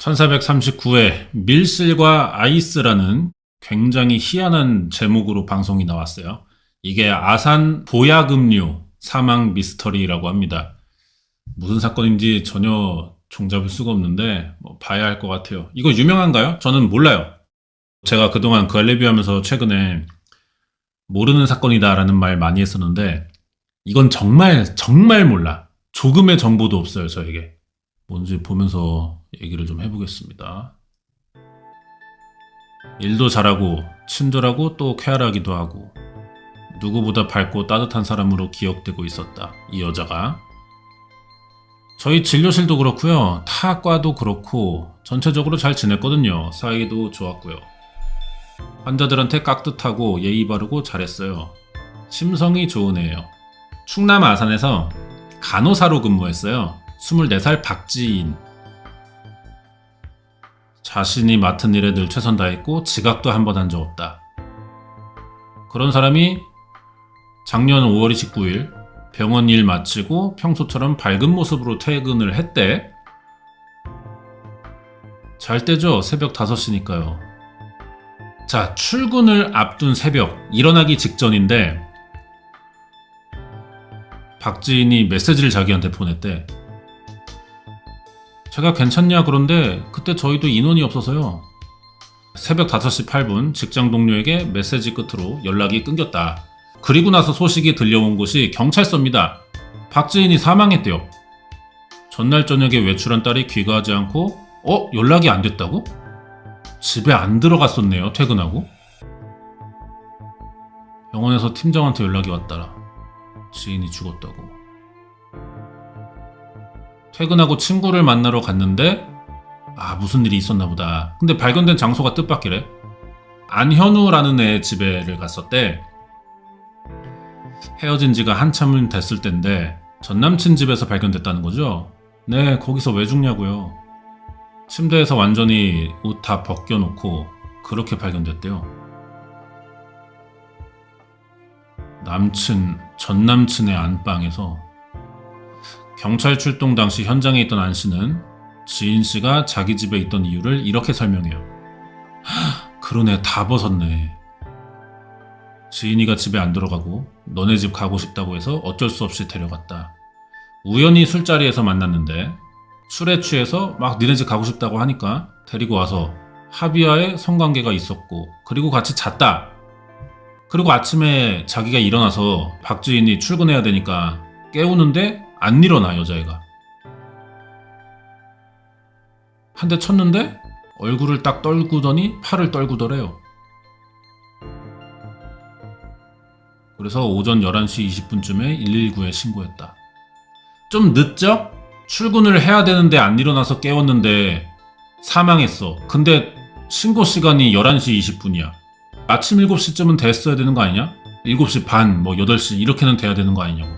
1439회 밀실과 아이스라는 굉장히 희한한 제목으로 방송이 나왔어요. 이게 아산 보야금류 사망 미스터리라고 합니다. 무슨 사건인지 전혀 종잡을 수가 없는데 봐야 할 것 같아요. 이거 유명한가요? 저는 몰라요. 제가 그동안 그 알레비 하면서 최근에 모르는 사건이다라는 말 많이 했었는데 이건 정말 몰라. 조금의 정보도 없어요, 저에게. 뭔지 보면서 얘기를 좀 해보겠습니다. 일도 잘하고 친절하고 또 쾌활하기도 하고 누구보다 밝고 따뜻한 사람으로 기억되고 있었다. 이 여자가. 저희 진료실도 그렇고요. 타 과도 그렇고 전체적으로 잘 지냈거든요. 사이도 좋았고요. 환자들한테 깍듯하고 예의 바르고 잘했어요. 심성이 좋은 애예요. 충남 아산에서 간호사로 근무했어요. 24살 박지인. 자신이 맡은 일에 늘 최선 다했고 지각도 한 번 한 적 없다. 그런 사람이 작년 5월 29일 병원 일 마치고 평소처럼 밝은 모습으로 퇴근을 했대. 잘 때죠. 새벽 5시니까요. 자, 출근을 앞둔 새벽, 일어나기 직전인데 박지인이 메시지를 자기한테 보냈대. 제가 괜찮냐 그런데 그때 저희도 인원이 없어서요. 새벽 5시 8분 직장 동료에게 메시지 끝으로 연락이 끊겼다. 그리고 나서 소식이 들려온 곳이 경찰서입니다. 박지인이 사망했대요. 전날 저녁에 외출한 딸이 귀가하지 않고 연락이 안 됐다고? 집에 안 들어갔었네요. 퇴근하고. 병원에서 팀장한테 연락이 왔더라. 지인이 죽었다고. 퇴근하고 친구를 만나러 갔는데 무슨 일이 있었나 보다. 근데 발견된 장소가 뜻밖이래. 안현우라는 애 집에를 갔었대. 헤어진 지가 한참 됐을 텐데 전남친 집에서 발견됐다는 거죠. 네, 거기서 왜 죽냐고요. 침대에서 완전히 옷 다 벗겨놓고 그렇게 발견됐대요. 전남친의 안방에서. 경찰 출동 당시 현장에 있던 안 씨는 지인 씨가 자기 집에 있던 이유를 이렇게 설명해요. 그러네, 다 벗었네. 지인이가 집에 안 들어가고 너네 집 가고 싶다고 해서 어쩔 수 없이 데려갔다. 우연히 술자리에서 만났는데 술에 취해서 막 니네 집 가고 싶다고 하니까 데리고 와서 합의하에 성관계가 있었고 그리고 같이 잤다. 그리고 아침에 자기가 일어나서 박지인이 출근해야 되니까 깨우는데 안 일어나, 여자애가. 한 대 쳤는데 얼굴을 딱 떨구더니 팔을 떨구더래요. 그래서 오전 11시 20분쯤에 119에 신고했다. 좀 늦죠? 출근을 해야 되는데 안 일어나서 깨웠는데 사망했어. 근데 신고 시간이 11시 20분이야. 아침 7시쯤은 됐어야 되는 거 아니냐? 7시 반, 8시 이렇게는 돼야 되는 거 아니냐고.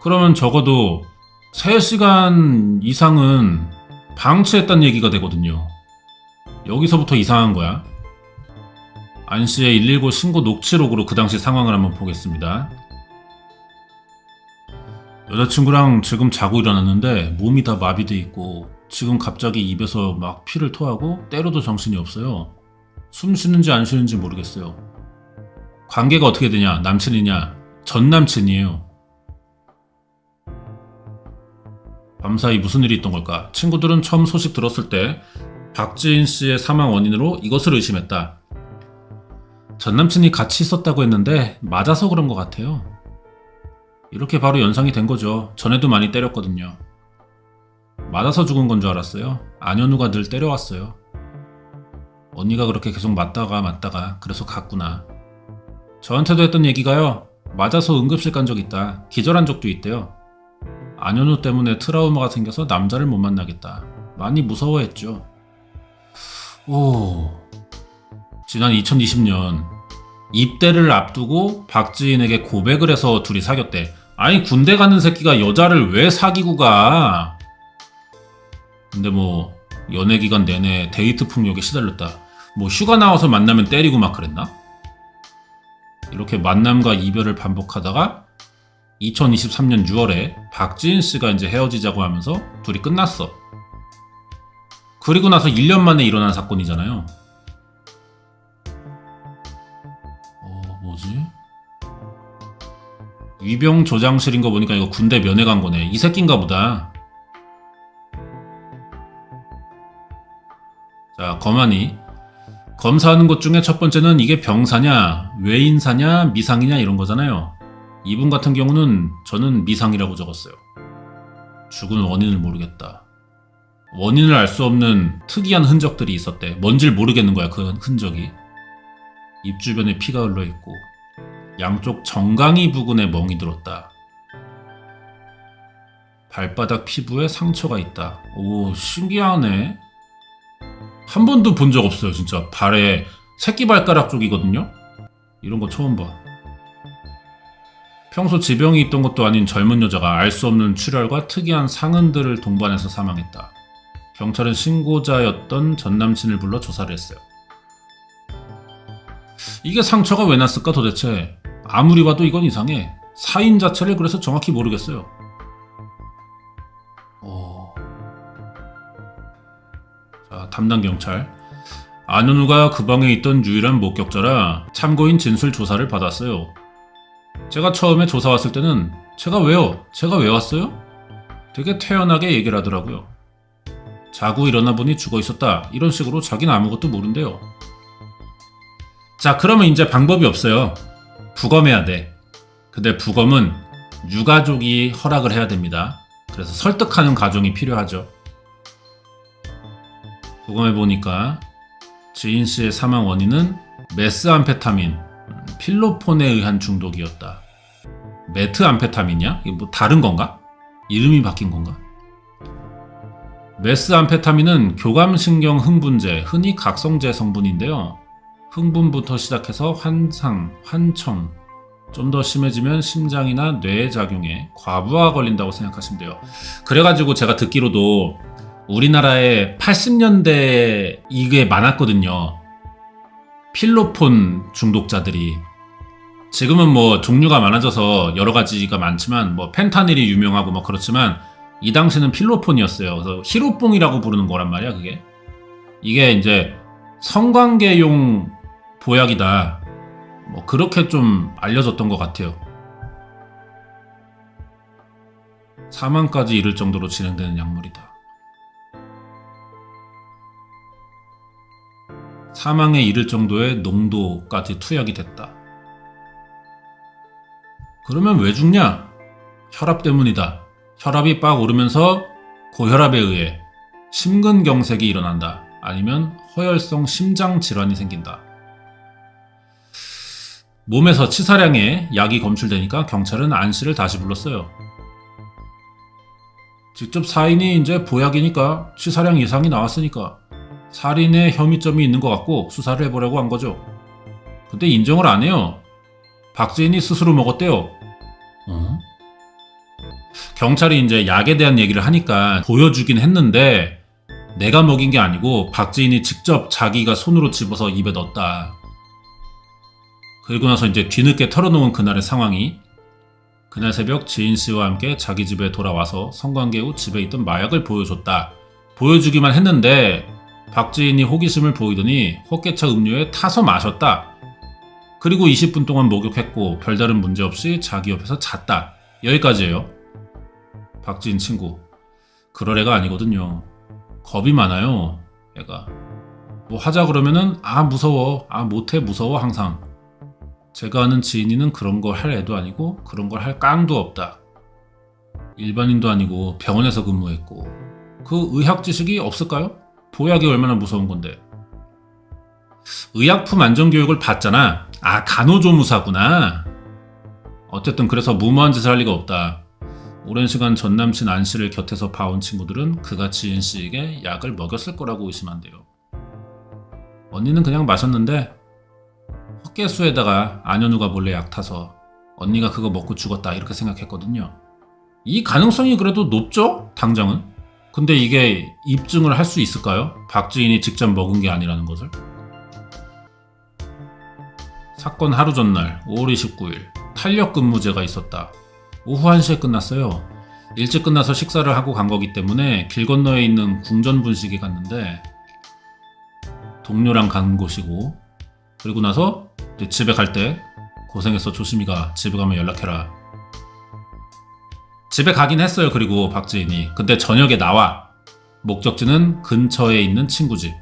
그러면 적어도 3시간 이상은 방치했다는 얘기가 되거든요. 여기서부터 이상한 거야. 안 씨의 119 신고 녹취록으로 그 당시 상황을 한번 보겠습니다. 여자친구랑 지금 자고 일어났는데 몸이 다 마비돼 있고 지금 갑자기 입에서 막 피를 토하고 때려도 정신이 없어요. 숨 쉬는지 안 쉬는지 모르겠어요. 관계가 어떻게 되냐? 남친이냐? 전 남친이에요. 밤사이 무슨 일이 있던 걸까? 친구들은 처음 소식 들었을 때 박지인 씨의 사망 원인으로 이것을 의심했다. 전남친이 같이 있었다고 했는데 맞아서 그런 것 같아요. 이렇게 바로 연상이 된 거죠. 전에도 많이 때렸거든요. 맞아서 죽은 건 줄 알았어요. 안현우가 늘 때려왔어요. 언니가 그렇게 계속 맞다가 그래서 갔구나. 저한테도 했던 얘기가요. 맞아서 응급실 간 적 있다. 기절한 적도 있대요. 안현우 때문에 트라우마가 생겨서 남자를 못 만나겠다. 많이 무서워했죠. 지난 2020년 입대를 앞두고 박지인에게 고백을 해서 둘이 사귀었대. 아니, 군대 가는 새끼가 여자를 왜 사귀고 가? 근데 연애 기간 내내 데이트 폭력에 시달렸다. 휴가 나와서 만나면 때리고 막 그랬나? 이렇게 만남과 이별을 반복하다가 2023년 6월에 박지인 씨가 이제 헤어지자고 하면서 둘이 끝났어. 그리고 나서 1년 만에 일어난 사건이잖아요. 뭐지? 위병 조장실인 거 보니까 이거 군대 면회 간 거네. 이 새끼인가 보다. 자, 검안이 검사하는 것 중에 첫 번째는 이게 병사냐, 외인사냐, 미상이냐 이런 거잖아요. 이분 같은 경우는 저는 미상이라고 적었어요. 죽은 원인을 모르겠다. 원인을 알 수 없는 특이한 흔적들이 있었대. 뭔지를 모르겠는 거야, 그 흔적이. 입 주변에 피가 흘러있고 양쪽 정강이 부근에 멍이 들었다. 발바닥 피부에 상처가 있다. 오, 신기하네. 한 번도 본 적 없어요, 진짜. 발에 새끼발가락 쪽이거든요. 이런 거 처음 봐. 평소 지병이 있던 것도 아닌 젊은 여자가 알 수 없는 출혈과 특이한 상흔들을 동반해서 사망했다. 경찰은 신고자였던 전남친을 불러 조사를 했어요. 이게 상처가 왜 났을까 도대체? 아무리 봐도 이건 이상해. 사인 자체를 그래서 정확히 모르겠어요. 자, 담당 경찰. 안현우가 그 방에 있던 유일한 목격자라 참고인 진술 조사를 받았어요. 제가 처음에 조사 왔을 때는 제가 왜요? 제가 왜 왔어요? 되게 태연하게 얘기를 하더라고요. 자고 일어나 보니 죽어 있었다. 이런 식으로 자기는 아무것도 모른대요. 자, 그러면 이제 방법이 없어요. 부검해야 돼. 근데 부검은 유가족이 허락을 해야 됩니다. 그래서 설득하는 과정이 필요하죠. 부검해보니까 지인 씨의 사망 원인은 메스암페타민, 필로폰에 의한 중독이었다. 메트암페타민이야? 이게 뭐 다른 건가? 이름이 바뀐 건가? 메스암페타민은 교감신경 흥분제, 흔히 각성제 성분인데요. 흥분부터 시작해서 환상, 환청, 좀 더 심해지면 심장이나 뇌에 작용해 과부하가 걸린다고 생각하시면 돼요. 그래가지고 제가 듣기로도 우리나라에 80년대에 이게 많았거든요. 필로폰 중독자들이. 지금은 뭐 종류가 많아져서 여러 가지가 많지만 뭐 펜타닐이 유명하고 뭐 그렇지만 이 당시는 필로폰이었어요. 그래서 히로뽕이라고 부르는 거란 말이야, 그게. 이게 이제 성관계용 보약이다. 뭐 그렇게 좀 알려졌던 것 같아요. 사망까지 이를 정도로 진행되는 약물이다. 사망에 이를 정도의 농도까지 투약이 됐다. 그러면 왜 죽냐? 혈압 때문이다. 혈압이 빡 오르면서 고혈압에 의해 심근경색이 일어난다. 아니면 허혈성 심장 질환이 생긴다. 몸에서 치사량의 약이 검출되니까 경찰은 안 씨를 다시 불렀어요. 직접 사인이 이제 보약이니까 치사량 이상이 나왔으니까 살인의 혐의점이 있는 것 같고 수사를 해보려고 한 거죠. 근데 인정을 안 해요. 박지인이 스스로 먹었대요. 경찰이 이제 약에 대한 얘기를 하니까 보여주긴 했는데 내가 먹인 게 아니고 박지인이 직접 자기가 손으로 집어서 입에 넣었다. 그리고 나서 이제 뒤늦게 털어놓은 그날의 상황이 그날 새벽 지인 씨와 함께 자기 집에 돌아와서 성관계 후 집에 있던 마약을 보여줬다. 보여주기만 했는데 박지인이 호기심을 보이더니 헛개차 음료에 타서 마셨다. 그리고 20분 동안 목욕했고 별다른 문제 없이 자기 옆에서 잤다. 여기까지예요. 박지인 친구. 그럴 애가 아니거든요. 겁이 많아요. 애가. 뭐 하자 그러면은 무서워. 못해 무서워 항상. 제가 아는 지인이는 그런 거 할 애도 아니고 그런 걸 할 깡도 없다. 일반인도 아니고 병원에서 근무했고 그 의학 지식이 없을까요? 보약이 얼마나 무서운 건데. 의약품 안전교육을 받잖아. 간호조무사구나. 어쨌든 그래서 무모한 짓을 할 리가 없다. 오랜 시간 전남친 안 씨를 곁에서 봐온 친구들은 그가 지인 씨에게 약을 먹였을 거라고 의심한대요. 언니는 그냥 마셨는데 헛개수에다가 안현우가 몰래 약 타서 언니가 그거 먹고 죽었다 이렇게 생각했거든요. 이 가능성이 그래도 높죠? 당장은. 근데 이게 입증을 할 수 있을까요? 박지인이 직접 먹은 게 아니라는 것을? 사건 하루 전날 5월 29일 탄력근무제가 있었다. 오후 1시에 끝났어요. 일찍 끝나서 식사를 하고 간 거기 때문에 길 건너에 있는 궁전 분식에 갔는데 동료랑 간 곳이고, 그리고 나서 이제 집에 갈 때 고생했어 조심히 가, 집에 가면 연락해라. 집에 가긴 했어요. 그리고 박지인이 근데 저녁에 나와. 목적지는 근처에 있는 친구 집.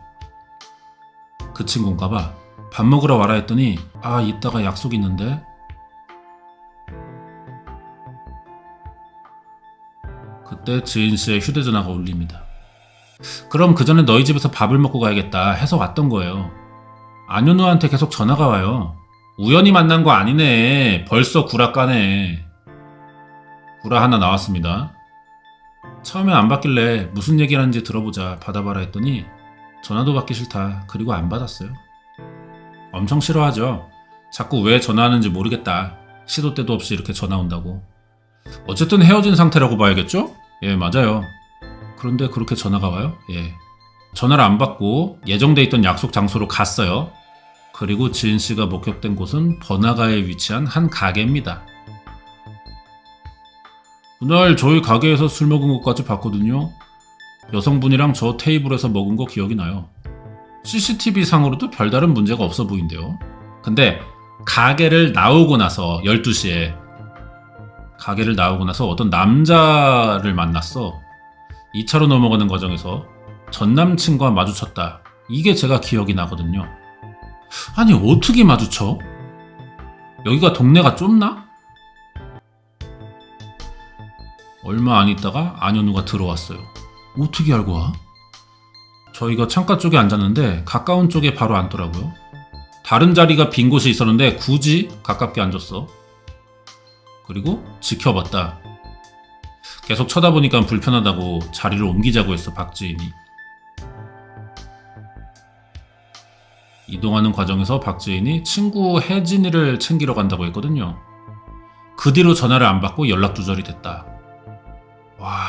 그 친구인가 봐. 밥 먹으러 와라 했더니 아 이따가 약속 있는데. 그때 지인씨의 휴대전화가 울립니다. 그럼 그 전에 너희 집에서 밥을 먹고 가야겠다 해서 왔던 거예요. 안현우한테 계속 전화가 와요. 우연히 만난 거 아니네. 벌써 구라 까네. 구라 하나 나왔습니다. 처음엔 안 받길래 무슨 얘기를 하는지 들어보자 받아봐라 했더니 전화도 받기 싫다. 그리고 안 받았어요. 엄청 싫어하죠. 자꾸 왜 전화하는지 모르겠다. 시도 때도 없이 이렇게 전화 온다고. 어쨌든 헤어진 상태라고 봐야겠죠? 예, 맞아요. 그런데 그렇게 전화가 와요? 예. 전화를 안 받고 예정돼 있던 약속 장소로 갔어요. 그리고 지은씨가 목격된 곳은 번화가에 위치한 한 가게입니다. 그날 저희 가게에서 술 먹은 것까지 봤거든요. 여성분이랑 저 테이블에서 먹은 거 기억이 나요. CCTV 상으로도 별다른 문제가 없어 보인대요. 근데 가게를 나오고 나서 12시에 가게를 나오고 나서 어떤 남자를 만났어. 2차로 넘어가는 과정에서 전 남친과 마주쳤다. 이게 제가 기억이 나거든요. 아니 어떻게 마주쳐? 여기가 동네가 좁나? 얼마 안 있다가 안현우가 들어왔어요. 어떻게 알고 와? 저희가 창가 쪽에 앉았는데 가까운 쪽에 바로 앉더라고요. 다른 자리가 빈 곳이 있었는데 굳이 가깝게 앉았어. 그리고 지켜봤다. 계속 쳐다보니까 불편하다고 자리를 옮기자고 했어 박지인이. 이동하는 과정에서 박지인이 친구 혜진이를 챙기러 간다고 했거든요. 그 뒤로 전화를 안 받고 연락 두절이 됐다. 와,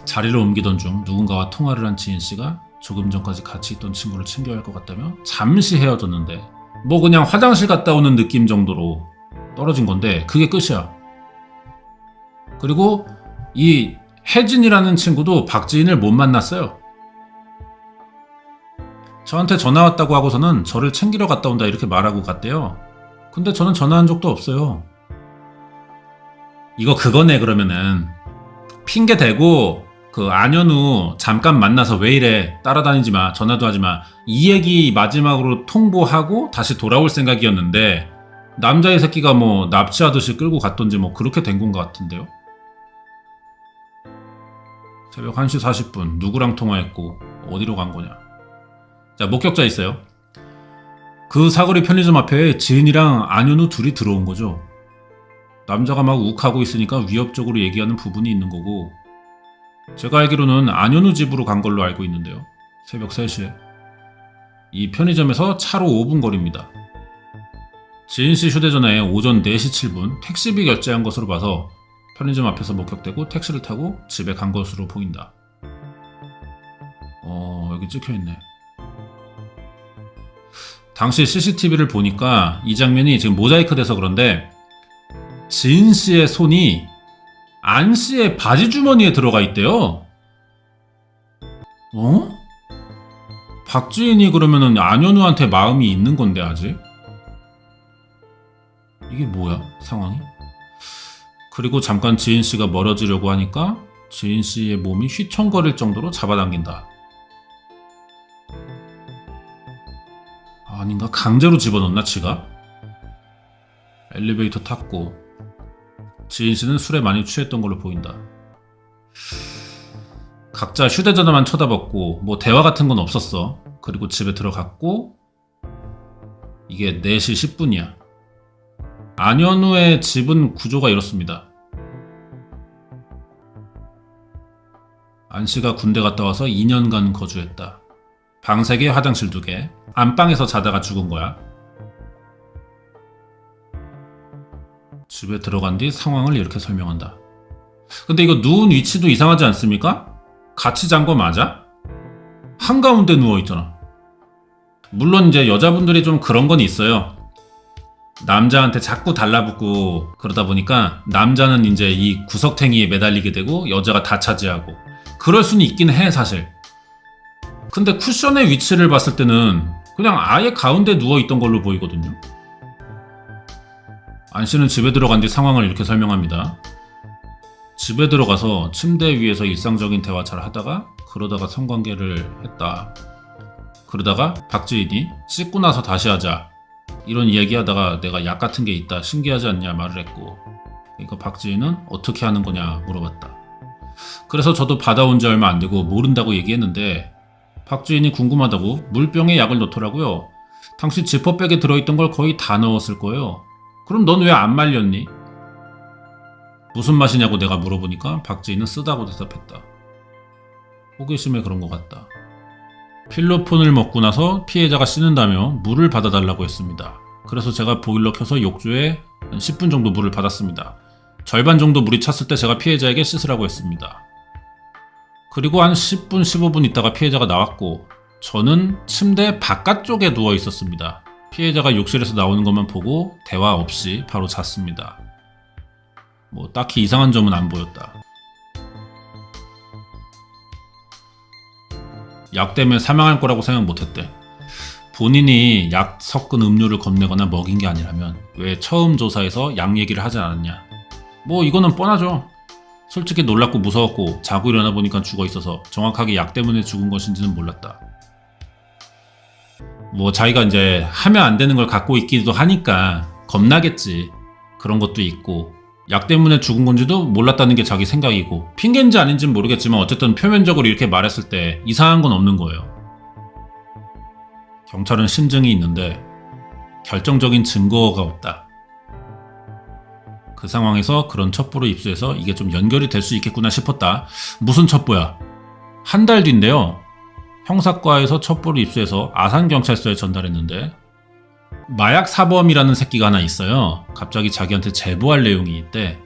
자리를 옮기던 중 누군가와 통화를 한 지인씨가 조금 전까지 같이 있던 친구를 챙겨야 할 것 같다며 잠시 헤어졌는데 뭐 그냥 화장실 갔다 오는 느낌 정도로 떨어진 건데 그게 끝이야. 그리고 이 혜진이라는 친구도 박지인을 못 만났어요. 저한테 전화 왔다고 하고서는 저를 챙기러 갔다 온다 이렇게 말하고 갔대요. 근데 저는 전화한 적도 없어요. 이거 그거네. 그러면은 핑계 대고 그 안현우 잠깐 만나서 왜 이래 따라다니지 마 전화도 하지 마 이 얘기 마지막으로 통보하고 다시 돌아올 생각이었는데 남자의 새끼가 뭐 납치하듯이 끌고 갔던지 뭐 그렇게 된 건 것 같은데요. 새벽 1시 40분 누구랑 통화했고 어디로 간 거냐. 자, 목격자 있어요. 그 사거리 편의점 앞에 지은이랑 안현우 둘이 들어온 거죠. 남자가 막 욱하고 있으니까 위협적으로 얘기하는 부분이 있는 거고, 제가 알기로는 안현우 집으로 간 걸로 알고 있는데요. 새벽 3시에. 이 편의점에서 차로 5분 거리입니다. 지인씨 휴대전화에 오전 4시 7분 택시비 결제한 것으로 봐서 편의점 앞에서 목격되고 택시를 타고 집에 간 것으로 보인다. 여기 찍혀있네. 당시 CCTV를 보니까 이 장면이 지금 모자이크 돼서 그런데 지인씨의 손이 안씨의 바지 주머니에 들어가 있대요. 박지인이 그러면은 안현우한테 마음이 있는 건데 아직? 이게 뭐야 상황이? 그리고 잠깐 지인씨가 멀어지려고 하니까 지인씨의 몸이 휘청거릴 정도로 잡아당긴다. 아닌가? 강제로 집어넣나 지가? 엘리베이터 탔고 지인씨는 술에 많이 취했던 걸로 보인다. 각자 휴대전화만 쳐다봤고 뭐 대화 같은 건 없었어. 그리고 집에 들어갔고 이게 4시 10분이야. 안현우의 집은 구조가 이렇습니다. 안씨가 군대 갔다 와서 2년간 거주했다. 방 3개, 화장실 2개. 안방에서 자다가 죽은 거야. 집에 들어간 뒤 상황을 이렇게 설명한다. 근데 이거 누운 위치도 이상하지 않습니까? 같이 잔 거 맞아? 한가운데 누워있잖아. 물론 이제 여자분들이 좀 그런 건 있어요. 남자한테 자꾸 달라붙고 그러다 보니까 남자는 이제 이 구석탱이에 매달리게 되고 여자가 다 차지하고 그럴 수는 있긴 해 사실. 근데 쿠션의 위치를 봤을 때는 그냥 아예 가운데 누워있던 걸로 보이거든요. 안씨는 집에 들어간 뒤 상황을 이렇게 설명합니다. 집에 들어가서 침대 위에서 일상적인 대화 잘 하다가 그러다가 성관계를 했다. 그러다가 박지인이 씻고 나서 다시 하자 이런 이야기하다가 내가 약 같은 게 있다 신기하지 않냐 말을 했고, 그러니까 박지인은 어떻게 하는 거냐 물어봤다. 그래서 저도 받아온 지 얼마 안 되고 모른다고 얘기했는데 박지인이 궁금하다고 물병에 약을 넣더라고요. 당시 지퍼백에 들어있던 걸 거의 다 넣었을 거예요. 그럼 넌 왜 안 말렸니? 무슨 맛이냐고 내가 물어보니까 박지인은 쓰다고 대답했다. 호기심에 그런 것 같다. 필로폰을 먹고 나서 피해자가 씻는다며 물을 받아달라고 했습니다. 그래서 제가 보일러 켜서 욕조에 10분 정도 물을 받았습니다. 절반 정도 물이 찼을 때 제가 피해자에게 씻으라고 했습니다. 그리고 한 10분, 15분 있다가 피해자가 나왔고 저는 침대 바깥쪽에 누워 있었습니다. 피해자가 욕실에서 나오는 것만 보고 대화 없이 바로 잤습니다. 뭐 딱히 이상한 점은 안 보였다. 약 때문에 사망할 거라고 생각 못했대. 본인이 약 섞은 음료를 겁내거나 먹인 게 아니라면 왜 처음 조사에서 약 얘기를 하지 않았냐. 뭐 이거는 뻔하죠. 솔직히 놀랍고 무서웠고 자고 일어나 보니까 죽어 있어서 정확하게 약 때문에 죽은 것인지는 몰랐다. 뭐 자기가 이제 하면 안 되는 걸 갖고 있기도 하니까 겁나겠지. 그런 것도 있고 약 때문에 죽은 건지도 몰랐다는 게 자기 생각이고 핑계인지 아닌지는 모르겠지만 어쨌든 표면적으로 이렇게 말했을 때 이상한 건 없는 거예요. 경찰은 심증이 있는데 결정적인 증거가 없다. 그 상황에서 그런 첩보를 입수해서 이게 좀 연결이 될 수 있겠구나 싶었다. 무슨 첩보야? 한 달 뒤인데요. 형사과에서 첩보를 입수해서 아산경찰서에 전달했는데 마약 사범이라는 새끼가 하나 있어요. 갑자기 자기한테 제보할 내용이 있대.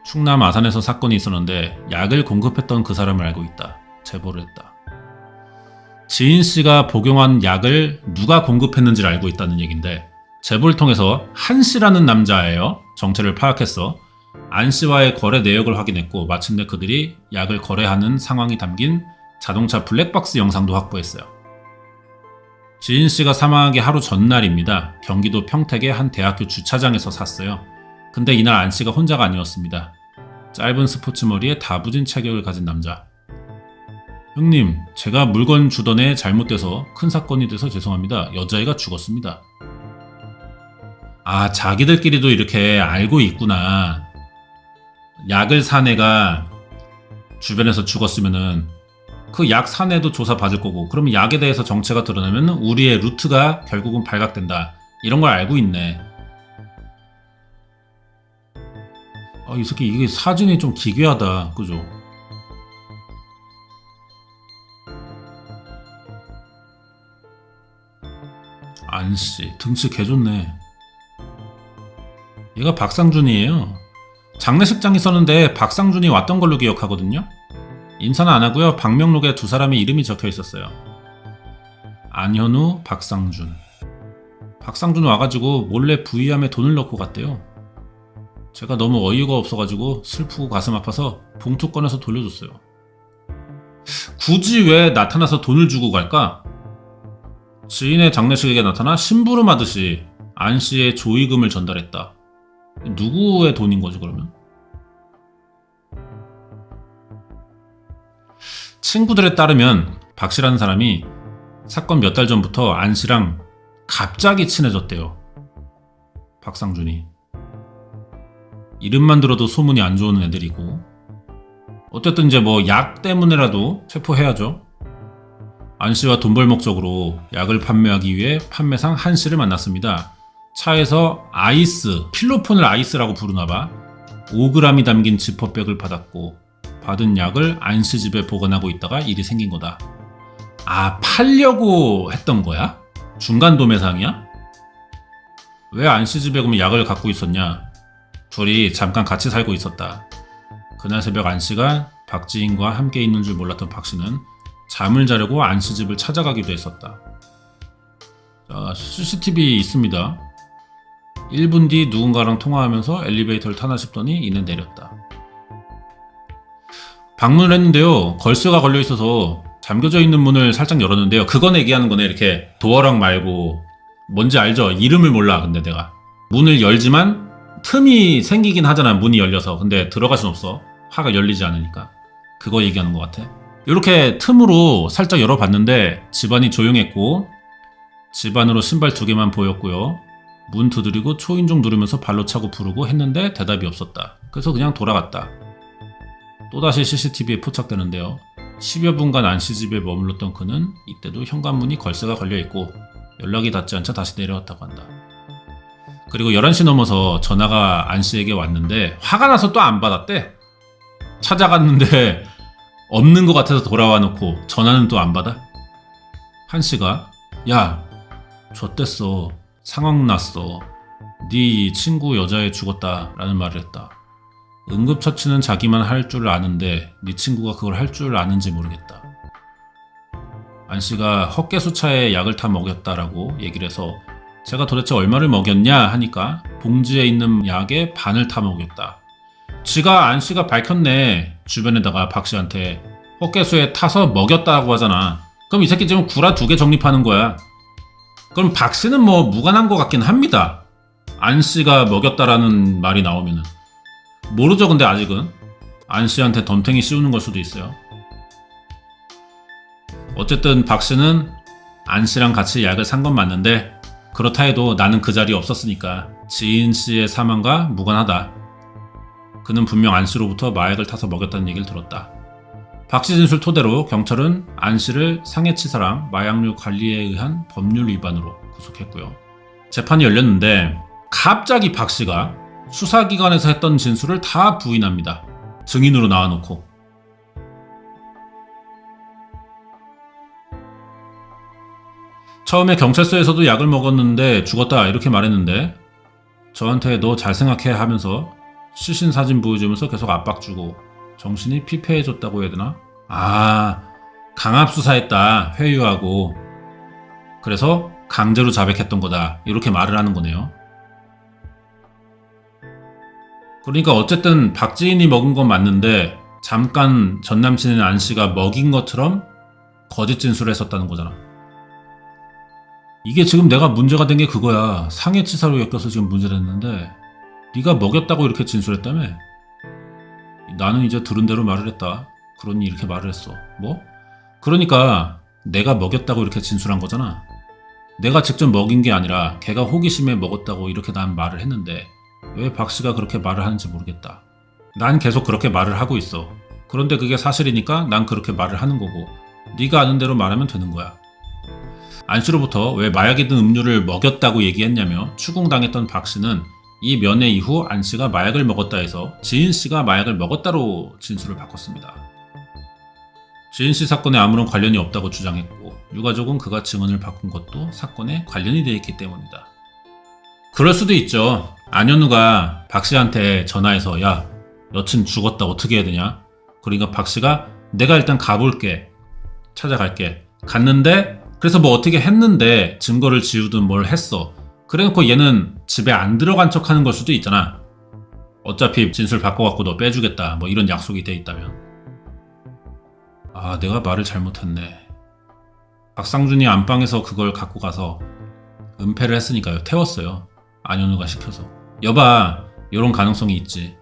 충남 아산에서 사건이 있었는데 약을 공급했던 그 사람을 알고 있다. 제보를 했다. 지인씨가 복용한 약을 누가 공급했는지를 알고 있다는 얘긴데 제보를 통해서 한씨라는 남자예요. 정체를 파악했어. 안씨와의 거래 내역을 확인했고 마침내 그들이 약을 거래하는 상황이 담긴 자동차 블랙박스 영상도 확보했어요. 지인씨가 사망하기 하루 전날입니다. 경기도 평택의 한 대학교 주차장에서 샀어요. 근데 이날 안씨가 혼자가 아니었습니다. 짧은 스포츠 머리에 다부진 체격을 가진 남자. 형님, 제가 물건 주던 애 잘못돼서 큰 사건이 돼서 죄송합니다. 여자애가 죽었습니다. 아, 자기들끼리도 이렇게 알고 있구나. 약을 산 애가 주변에서 죽었으면은 그 약 산 애도 조사받을 거고 그러면 약에 대해서 정체가 드러나면 우리의 루트가 결국은 발각된다. 이런 걸 알고 있네. 아, 이 새끼 이게 사진이 좀 기괴하다. 그죠? 안씨 등치 개좋네. 얘가 박상준이에요. 장례식장 있었는데 박상준이 왔던 걸로 기억하거든요. 인사는 안 하고요. 방명록에 두 사람의 이름이 적혀 있었어요. 안현우, 박상준. 박상준 와가지고 몰래 부의함에 돈을 넣고 갔대요. 제가 너무 어이가 없어가지고 슬프고 가슴 아파서 봉투 꺼내서 돌려줬어요. 굳이 왜 나타나서 돈을 주고 갈까? 지인의 장례식에 나타나 심부름하듯이 안씨의 조의금을 전달했다. 누구의 돈인 거지 그러면? 친구들에 따르면 박씨라는 사람이 사건 몇 달 전부터 안씨랑 갑자기 친해졌대요. 박상준이. 이름만 들어도 소문이 안 좋은 애들이고 어쨌든 이제 뭐 약 때문에라도 체포해야죠. 안씨와 돈벌 목적으로 약을 판매하기 위해 판매상 한씨를 만났습니다. 차에서 아이스, 필로폰을 아이스라고 부르나봐 5g이 담긴 지퍼백을 받았고 받은 약을 안씨 집에 보관하고 있다가 일이 생긴 거다. 아, 팔려고 했던 거야? 중간 도매상이야? 왜 안씨 집에 그러면 약을 갖고 있었냐? 둘이 잠깐 같이 살고 있었다. 그날 새벽 안씨가 박지인과 함께 있는 줄 몰랐던 박씨는 잠을 자려고 안씨 집을 찾아가기도 했었다. 자, CCTV 있습니다. 1분 뒤 누군가랑 통화하면서 엘리베이터를 타나 싶더니 이는 내렸다. 방문을 했는데요. 걸쇠가 걸려 있어서 잠겨져 있는 문을 살짝 열었는데요. 그건 얘기하는 거네. 이렇게 도어락 말고 뭔지 알죠? 이름을 몰라. 근데 내가 문을 열지만 틈이 생기긴 하잖아. 문이 열려서. 근데 들어갈 순 없어. 화가 열리지 않으니까. 그거 얘기하는 것 같아. 이렇게 틈으로 살짝 열어봤는데 집안이 조용했고 집 안으로 신발 2개만 보였고요. 문 두드리고 초인종 누르면서 발로 차고 부르고 했는데 대답이 없었다. 그래서 그냥 돌아갔다. 또다시 CCTV에 포착되는데요. 10여 분간 안씨 집에 머물렀던 그는 이때도 현관문이 걸쇠가 걸려있고 연락이 닿지 않자 다시 내려왔다고 한다. 그리고 11시 넘어서 전화가 안씨에게 왔는데 화가 나서 또 안 받았대. 찾아갔는데 없는 것 같아서 돌아와 놓고 전화는 또 안 받아. 한씨가 야 좆됐어. 상황 났어. 네 친구 여자애 죽었다 라는 말을 했다. 응급처치는 자기만 할 줄 아는데 네 친구가 그걸 할 줄 아는지 모르겠다. 안씨가 헛개수차에 약을 타 먹였다라고 얘기를 해서 제가 도대체 얼마를 먹였냐 하니까 봉지에 있는 약의 반을 타 먹였다. 지가 안씨가 밝혔네. 주변에다가 박씨한테 헛개수에 타서 먹였다고 하잖아. 그럼 이 새끼 지금 구라 2개 정립하는 거야. 그럼 박씨는 뭐 무관한 것 같긴 합니다. 안씨가 먹였다라는 말이 나오면은. 모르죠. 근데 아직은 안씨한테 덤탱이 씌우는 걸 수도 있어요. 어쨌든 박씨는 안씨랑 같이 약을 산 건 맞는데 그렇다 해도 나는 그 자리에 없었으니까 지인씨의 사망과 무관하다. 그는 분명 안씨로부터 마약을 타서 먹였다는 얘기를 들었다. 박씨 진술 토대로 경찰은 안씨를 상해치사랑 마약류 관리에 의한 법률 위반으로 구속했고요. 재판이 열렸는데 갑자기 박씨가 수사기관에서 했던 진술을 다 부인합니다. 증인으로 나와놓고. 처음에 경찰서에서도 약을 먹었는데 죽었다 이렇게 말했는데 저한테 너 잘 생각해 하면서 시신 사진 보여주면서 계속 압박 주고 정신이 피폐해졌다고 해야 되나? 아, 강압수사했다. 회유하고. 그래서 강제로 자백했던 거다. 이렇게 말을 하는 거네요. 그러니까 어쨌든 박지인이 먹은 건 맞는데 잠깐 전남친인 안씨가 먹인 것처럼 거짓 진술을 했었다는 거잖아. 이게 지금 내가 문제가 된 게 그거야. 상해치사로 엮여서 지금 문제를 했는데 네가 먹였다고 이렇게 진술했다며? 나는 이제 들은 대로 말을 했다. 그러니 이렇게 말을 했어. 뭐? 그러니까 내가 먹였다고 이렇게 진술한 거잖아. 내가 직접 먹인 게 아니라 걔가 호기심에 먹었다고 이렇게 난 말을 했는데 왜 박씨가 그렇게 말을 하는지 모르겠다. 난 계속 그렇게 말을 하고 있어. 그런데 그게 사실이니까 난 그렇게 말을 하는 거고 네가 아는 대로 말하면 되는 거야. 안씨로부터 왜 마약이든 음료를 먹였다고 얘기했냐며 추궁당했던 박씨는 이 면회 이후 안씨가 마약을 먹었다 해서 지인씨가 마약을 먹었다로 진술을 바꿨습니다. 지인씨 사건에 아무런 관련이 없다고 주장했고 유가족은 그가 증언을 바꾼 것도 사건에 관련이 되어 있기 때문이다. 그럴 수도 있죠. 안현우가 박씨한테 전화해서 야 여친 죽었다 어떻게 해야 되냐? 그러니까 박씨가 내가 일단 가볼게. 찾아갈게. 갔는데 그래서 뭐 어떻게 했는데 증거를 지우든 뭘 했어. 그래놓고 얘는 집에 안 들어간 척 하는 걸 수도 있잖아. 어차피 진술 바꿔갖고 너 빼주겠다. 뭐 이런 약속이 돼 있다면. 아 내가 말을 잘못했네. 박상준이 안방에서 그걸 갖고 가서 은폐를 했으니까요. 태웠어요. 안현우가 시켜서. 여봐 이런 가능성이 있지.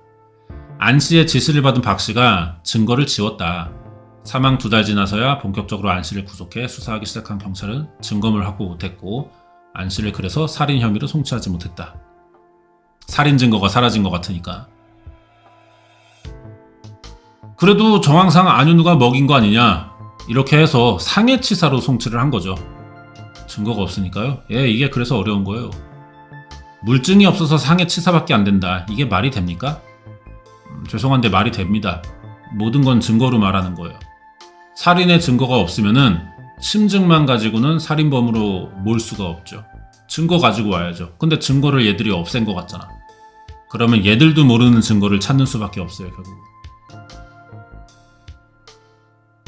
안씨의 지시를 받은 박씨가 증거를 지웠다. 사망 2달 지나서야 본격적으로 안씨를 구속해 수사하기 시작한 경찰은 증거물 확보 못했고 안씨를 그래서 살인 혐의로 송치하지 못했다. 살인 증거가 사라진 것 같으니까. 그래도 정황상 안현우가 먹인 거 아니냐 이렇게 해서 상해치사로 송치를 한 거죠. 증거가 없으니까요. 예, 이게 그래서 어려운 거예요. 물증이 없어서 상해치사밖에 안 된다. 이게 말이 됩니까? 죄송한데 말이 됩니다. 모든 건 증거로 말하는 거예요. 살인의 증거가 없으면은 심증만 가지고는 살인범으로 몰 수가 없죠. 증거 가지고 와야죠. 근데 증거를 얘들이 없앤 것 같잖아. 그러면 얘들도 모르는 증거를 찾는 수밖에 없어요, 결국.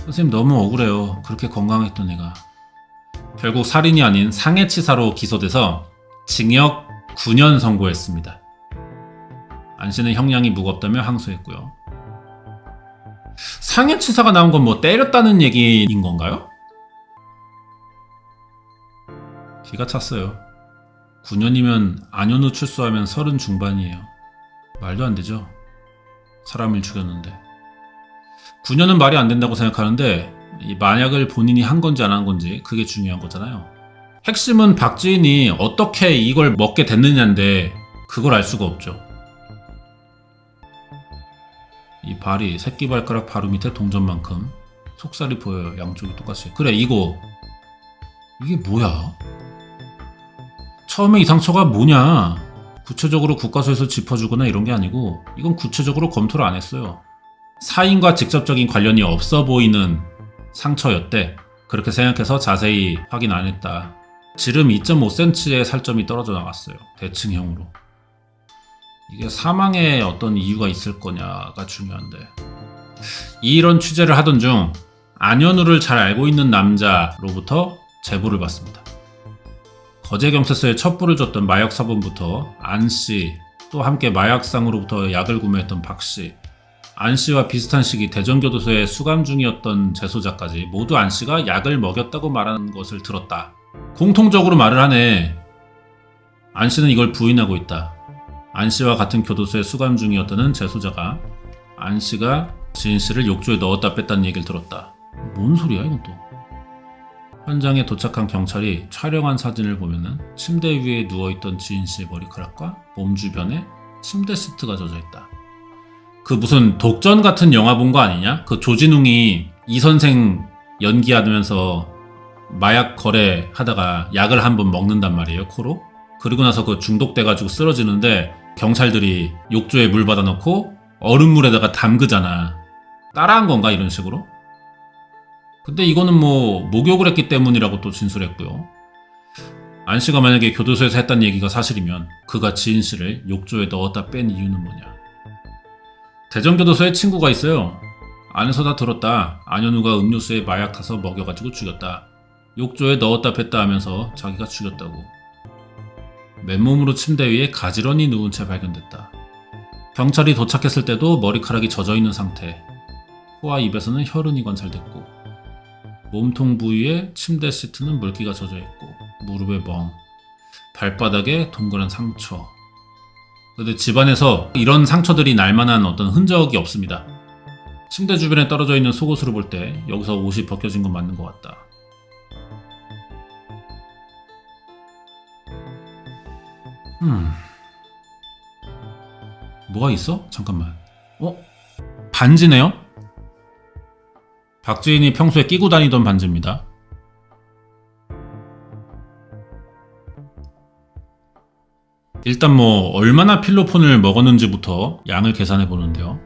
선생님 너무 억울해요. 그렇게 건강했던 애가. 결국 살인이 아닌 상해치사로 기소돼서 징역 9년 선고했습니다. 안 씨는 형량이 무겁다며 항소했고요. 상해치사가 나온 건 뭐 때렸다는 얘기인 건가요? 기가 찼어요. 9년이면 안현우 출소하면 30 중반이에요. 말도 안 되죠. 사람을 죽였는데. 9년은 말이 안 된다고 생각하는데 이 만약을 본인이 한 건지 안 한 건지 그게 중요한 거잖아요. 핵심은 박지인이 어떻게 이걸 먹게 됐느냐인데 그걸 알 수가 없죠. 이 발이 새끼발가락 바로 밑에 동전만큼 속살이 보여요. 양쪽이 똑같이. 그래 이거 이게 뭐야? 처음에 이 상처가 뭐냐? 구체적으로 국과수에서 짚어주거나 이런 게 아니고 이건 구체적으로 검토를 안 했어요. 사인과 직접적인 관련이 없어 보이는 상처였대. 그렇게 생각해서 자세히 확인 안 했다. 지름 2.5cm의 살점이 떨어져 나갔어요. 대칭형으로. 이게 사망에 어떤 이유가 있을 거냐가 중요한데 이런 취재를 하던 중 안현우를 잘 알고 있는 남자로부터 제보를 받습니다. 거제경찰서에 첩보를 줬던 마약 사범부터 안씨 또 함께 마약상으로부터 약을 구매했던 박씨 안씨와 비슷한 시기 대전교도소에 수감 중이었던 재소자까지 모두 안씨가 약을 먹였다고 말하는 것을 들었다. 공통적으로 말을 하네. 안씨는 이걸 부인하고 있다. 안씨와 같은 교도소에 수감 중이었다는 재소자가 안씨가 지인씨를 욕조에 넣었다 뺐다는 얘기를 들었다. 뭔 소리야 이건 또. 현장에 도착한 경찰이 촬영한 사진을 보면은 침대 위에 누워있던 지인씨의 머리카락과 몸 주변에 침대 시트가 젖어있다. 그 무슨 독전 같은 영화 본 거 아니냐? 그 조진웅이 이 선생 연기하면서 마약 거래 하다가 약을 한번 먹는단 말이에요, 코로. 그리고 나서 그 중독돼가지고 쓰러지는데 경찰들이 욕조에 물 받아놓고 얼음물에다가 담그잖아. 따라한 건가 이런 식으로? 근데 이거는 뭐 목욕을 했기 때문이라고 또 진술했고요. 안씨가 만약에 교도소에서 했다는 얘기가 사실이면 그가 지인씨를 욕조에 넣었다 뺀 이유는 뭐냐. 대전교도소에 친구가 있어요. 안에서 다 들었다. 안현우가 음료수에 마약 타서 먹여가지고 죽였다. 욕조에 넣었다 뺐다 하면서 자기가 죽였다고. 맨몸으로 침대 위에 가지런히 누운 채 발견됐다. 경찰이 도착했을 때도 머리카락이 젖어있는 상태. 코와 입에서는 혈흔이 관찰됐고 몸통 부위에 침대 시트는 물기가 젖어있고 무릎에 멍, 발바닥에 동그란 상처. 근데 집안에서 이런 상처들이 날만한 어떤 흔적이 없습니다. 침대 주변에 떨어져 있는 속옷으로 볼 때 여기서 옷이 벗겨진 건 맞는 것 같다. 뭐가 있어? 잠깐만. 반지네요? 박지인이 평소에 끼고 다니던 반지입니다. 일단 뭐 얼마나 필로폰을 먹었는지부터 양을 계산해 보는데요.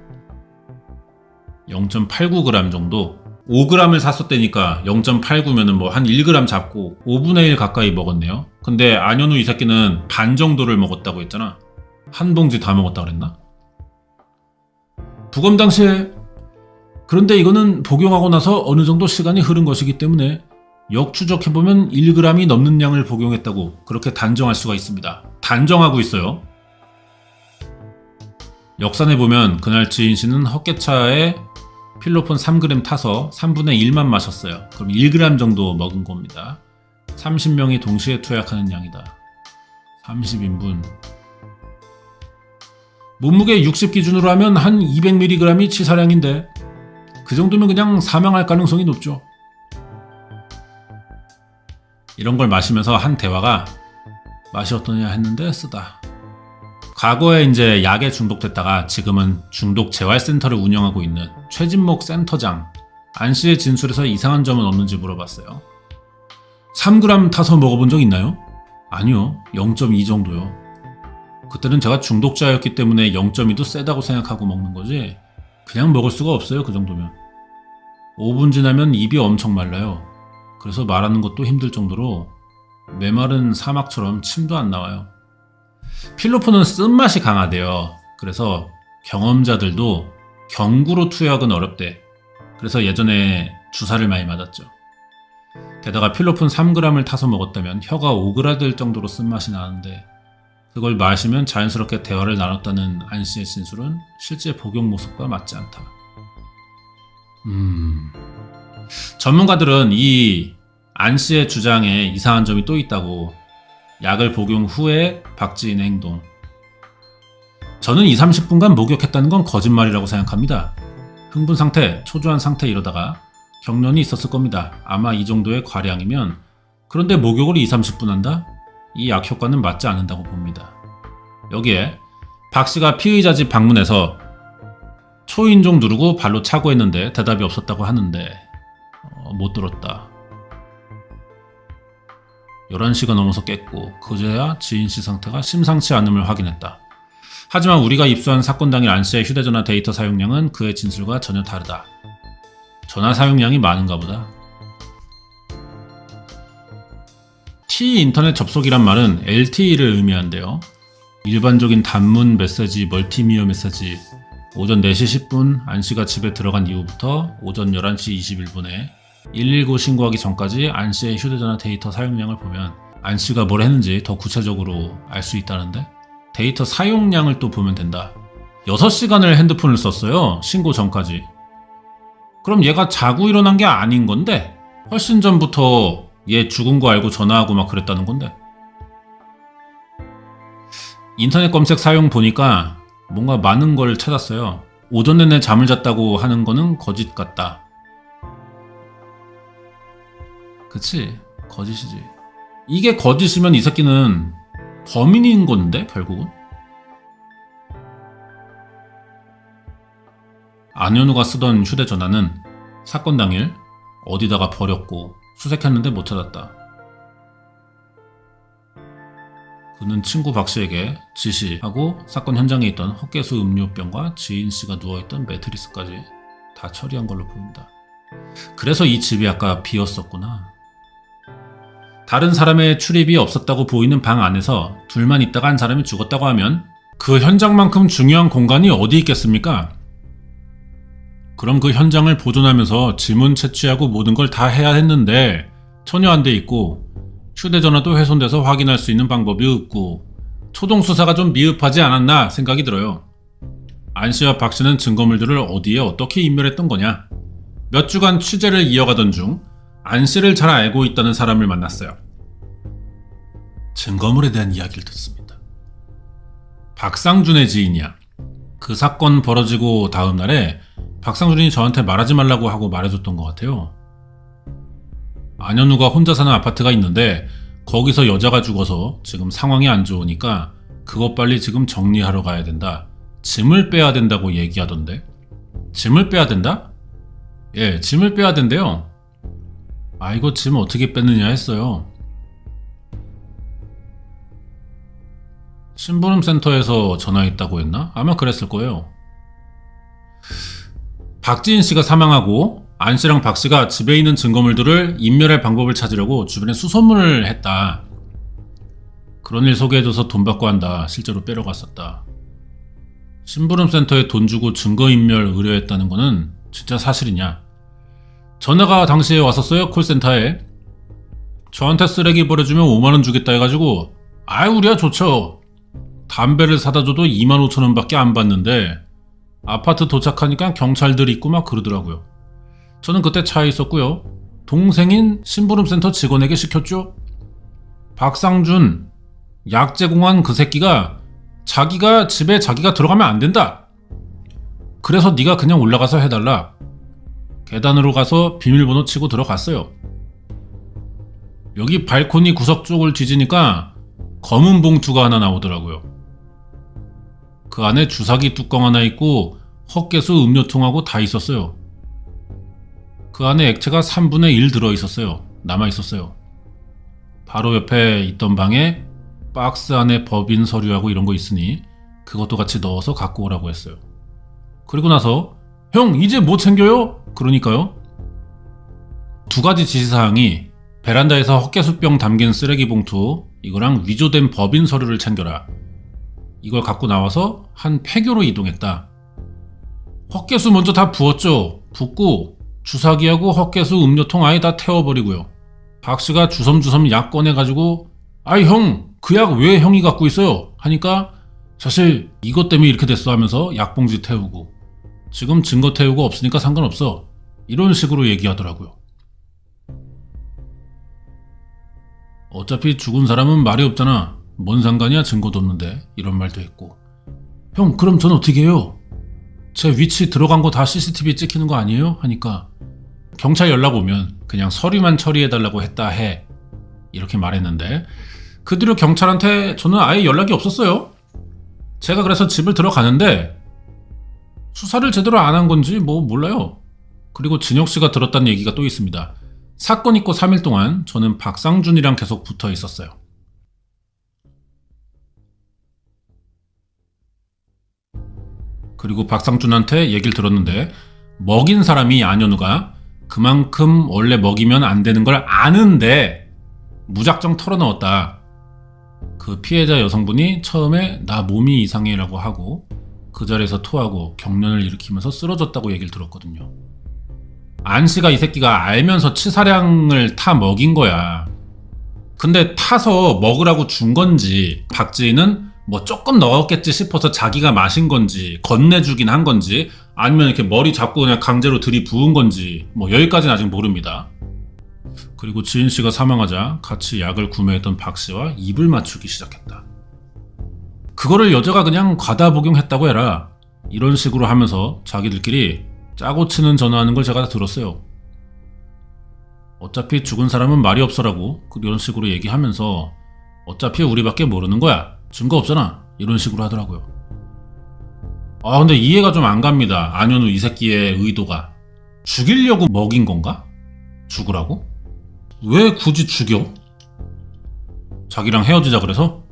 0.89g 정도. 5g을 샀었다니까 0.89면은 뭐 한 1g 잡고 5분의 1 가까이 먹었네요. 근데 안현우 이 새끼는 반 정도를 먹었다고 했잖아. 한 봉지 다 먹었다 그랬나? 부검 당시에 그런데 이거는 복용하고 나서 어느 정도 시간이 흐른 것이기 때문에 역추적해보면 1g이 넘는 양을 복용했다고 그렇게 단정할 수가 있습니다. 단정하고 있어요. 역산해 보면 그날 지인 씨는 헛개차에 필로폰 3g 타서 3분의 1만 마셨어요. 그럼 1g 정도 먹은 겁니다. 30명이 동시에 투약하는 양이다. 30인분. 몸무게 60 기준으로 하면 한 200mg이 치사량인데 그 정도면 그냥 사망할 가능성이 높죠. 이런 걸 마시면서 한 대화가 맛이 어떠냐 했는데 쓰다. 과거에 이제 약에 중독됐다가 지금은 중독 재활센터를 운영하고 있는 최진목 센터장 안 씨의 진술에서 이상한 점은 없는지 물어봤어요. 3g 타서 먹어본 적 있나요? 아니요. 0.2 정도요. 그때는 제가 중독자였기 때문에 0.2도 세다고 생각하고 먹는 거지 그냥 먹을 수가 없어요. 그 정도면. 5분 지나면 입이 엄청 말라요. 그래서 말하는 것도 힘들 정도로 메마른 사막처럼 침도 안 나와요. 필로폰은 쓴맛이 강하대요. 그래서 경험자들도 경구로 투약은 어렵대. 그래서 예전에 주사를 많이 맞았죠. 게다가 필로폰 3g을 타서 먹었다면 혀가 오그라들 정도로 쓴맛이 나는데 그걸 마시면 자연스럽게 대화를 나눴다는 안 씨의 진술은 실제 복용 모습과 맞지 않다. 전문가들은 이 안 씨의 주장에 이상한 점이 또 있다고. 약을 복용 후에 박지인의 행동. 저는 20, 30분간 목욕했다는 건 거짓말이라고 생각합니다. 흥분 상태, 초조한 상태 이러다가 경련이 있었을 겁니다. 아마 이 정도의 과량이면. 그런데 목욕을 20, 30분 한다? 이 약 효과는 맞지 않는다고 봅니다. 여기에 박 씨가 피의자 집 방문해서 초인종 누르고 발로 차고 했는데 대답이 없었다고 하는데 못 들었다. 11시가 넘어서 깼고 그제야 지인 씨 상태가 심상치 않음을 확인했다. 하지만 우리가 입수한 사건 당일 안 씨의 휴대전화 데이터 사용량은 그의 진술과 전혀 다르다. 전화 사용량이 많은가 보다. T 인터넷 접속이란 말은 LTE를 의미한대요. 일반적인 단문 메시지, 멀티미어 메시지. 오전 4시 10분 안 씨가 집에 들어간 이후부터 오전 11시 21분에 119 신고하기 전까지 안 씨의 휴대전화 데이터 사용량을 보면 안 씨가 뭘 했는지 더 구체적으로 알 수 있다는데 데이터 사용량을 또 보면 된다. 6시간을 핸드폰을 썼어요. 신고 전까지. 그럼 얘가 자고 일어난 게 아닌 건데 훨씬 전부터 얘 죽은 거 알고 전화하고 막 그랬다는 건데. 인터넷 검색 사용 보니까 뭔가 많은 걸 찾았어요. 오전 내내 잠을 잤다고 하는 거는 거짓 같다. 그치? 거짓이지. 이게 거짓이면 이 새끼는 범인인 건데 결국은? 안현우가 쓰던 휴대전화는 사건 당일 어디다가 버렸고 수색했는데 못 찾았다. 그는 친구 박 씨에게 지시하고 사건 현장에 있던 헛개수 음료병과 지인 씨가 누워있던 매트리스까지 다 처리한 걸로 보인다. 그래서 이 집이 아까 비었었구나. 다른 사람의 출입이 없었다고 보이는 방 안에서 둘만 있다가 한 사람이 죽었다고 하면 그 현장만큼 중요한 공간이 어디 있겠습니까? 그럼 그 현장을 보존하면서 지문 채취하고 모든 걸 다 해야 했는데 전혀 안 돼 있고 휴대전화도 훼손돼서 확인할 수 있는 방법이 없고 초동수사가 좀 미흡하지 않았나 생각이 들어요. 안 씨와 박 씨는 증거물들을 어디에 어떻게 인멸했던 거냐? 몇 주간 취재를 이어가던 중 안 씨를 잘 알고 있다는 사람을 만났어요. 증거물에 대한 이야기를 듣습니다. 박상준의 지인이야. 그 사건 벌어지고 다음 날에 박상준이 저한테 말하지 말라고 하고 말해줬던 것 같아요. 안현우가 혼자 사는 아파트가 있는데 거기서 여자가 죽어서 지금 상황이 안 좋으니까 그것 빨리 지금 정리하러 가야 된다. 짐을 빼야 된다고 얘기하던데. 짐을 빼야 된다? 예, 짐을 빼야 된대요. 아, 이거 짐 어떻게 뺐느냐 했어요. 심부름센터에서 전화했다고 했나? 아마 그랬을 거예요. 박지인 씨가 사망하고 안 씨랑 박 씨가 집에 있는 증거물들을 인멸할 방법을 찾으려고 주변에 수소문을 했다. 그런 일 소개해줘서 돈 받고 한다. 실제로 빼러 갔었다. 심부름센터에 돈 주고 증거인멸 의뢰했다는 거는 진짜 사실이냐? 전화가 당시에 왔었어요. 콜센터에. 저한테 쓰레기 버려주면 5만원 주겠다 해가지고 아이 우리야 좋죠. 담배를 사다 줘도 25,000원 밖에 안 받는데 아파트 도착하니까 경찰들이 있고 막 그러더라고요. 저는 그때 차에 있었고요. 동생인 심부름센터 직원에게 시켰죠. 박상준 약 제공한 그 새끼가 자기가 집에 자기가 들어가면 안 된다. 그래서 네가 그냥 올라가서 해달라. 계단으로 가서 비밀번호 치고 들어갔어요. 여기 발코니 구석 쪽을 뒤지니까 검은 봉투가 하나 나오더라고요. 그 안에 주사기 뚜껑 하나 있고 헛개수 음료통하고 다 있었어요. 그 안에 액체가 3분의 1 들어있었어요. 남아있었어요. 바로 옆에 있던 방에 박스 안에 법인 서류하고 이런 거 있으니 그것도 같이 넣어서 갖고 오라고 했어요. 그리고 나서 형 이제 뭐 챙겨요? 그러니까요. 2가지 지시사항이 베란다에서 헛개수병 담긴 쓰레기 봉투 이거랑 위조된 법인 서류를 챙겨라. 이걸 갖고 나와서 한 폐교로 이동했다. 헛개수 먼저 다 부었죠. 붓고 주사기하고 헛개수 음료통 아예 다 태워버리고요. 박 씨가 주섬주섬 약 꺼내가지고 아이 형, 그 약 왜 형이 갖고 있어요? 하니까 사실 이것 때문에 이렇게 됐어 하면서 약봉지 태우고 지금 증거 태우고 없으니까 상관없어. 이런 식으로 얘기하더라고요. 어차피 죽은 사람은 말이 없잖아. 뭔 상관이야 증거도 없는데. 이런 말도 했고. 형 그럼 전 어떻게 해요? 제 위치 들어간 거 다 CCTV 찍히는 거 아니에요? 하니까 경찰 연락 오면 그냥 서류만 처리해달라고 했다 해. 이렇게 말했는데 그 뒤로 경찰한테 저는 아예 연락이 없었어요. 제가 그래서 집을 들어가는데 수사를 제대로 안 한 건지 뭐 몰라요. 그리고 진혁 씨가 들었다는 얘기가 또 있습니다. 사건 있고 3일 동안 저는 박상준이랑 계속 붙어 있었어요. 그리고 박상준한테 얘기를 들었는데 먹인 사람이 안현우가 그만큼 원래 먹이면 안 되는 걸 아는데 무작정 털어넣었다. 그 피해자 여성분이 처음에 나 몸이 이상해라고 하고 그 자리에서 토하고 경련을 일으키면서 쓰러졌다고 얘기를 들었거든요. 안 씨가 이 새끼가 알면서 치사량을 타 먹인 거야. 근데 타서 먹으라고 준 건지 박지희는 뭐 조금 넣었겠지 싶어서 자기가 마신 건지 건네주긴 한 건지 아니면 이렇게 머리 잡고 그냥 강제로 들이부은 건지 뭐 여기까지는 아직 모릅니다. 그리고 지인 씨가 사망하자 같이 약을 구매했던 박 씨와 입을 맞추기 시작했다. 그거를 여자가 그냥 과다 복용했다고 해라. 이런 식으로 하면서 자기들끼리 짜고 치는 전화하는 걸 제가 다 들었어요. 어차피 죽은 사람은 말이 없어라고 이런 식으로 얘기하면서 어차피 우리밖에 모르는 거야. 증거 없잖아. 이런 식으로 하더라고요. 아 근데 이해가 좀 안 갑니다. 안현우 이 새끼의 의도가. 죽이려고 먹인 건가? 죽으라고? 왜 굳이 죽여? 자기랑 헤어지자 그래서?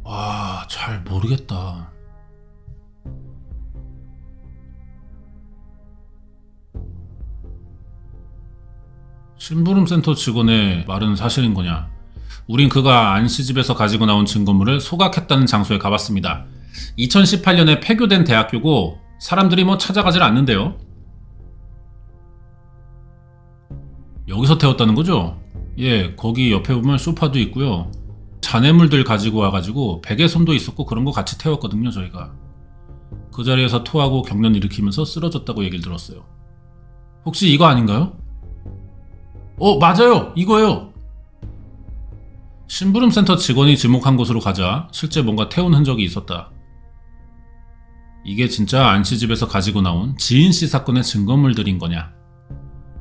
와, 잘 모르겠다. 심부름센터 직원의 말은 사실인 거냐? 우린 그가 안씨 집에서 가지고 나온 증거물을 소각했다는 장소에 가봤습니다. 2018년에 폐교된 대학교고 사람들이 뭐 찾아가질 않는데요. 여기서 태웠다는 거죠? 예, 거기 옆에 보면 소파도 있고요. 잔해물들 가지고 와가지고 베개손도 있었고 그런 거 같이 태웠거든요, 저희가. 그 자리에서 토하고 경련 일으키면서 쓰러졌다고 얘기를 들었어요. 혹시 이거 아닌가요? 맞아요! 이거예요! 심부름센터 직원이 지목한 곳으로 가자 실제 뭔가 태운 흔적이 있었다. 이게 진짜 안씨 집에서 가지고 나온 지인씨 사건의 증거물들인 거냐?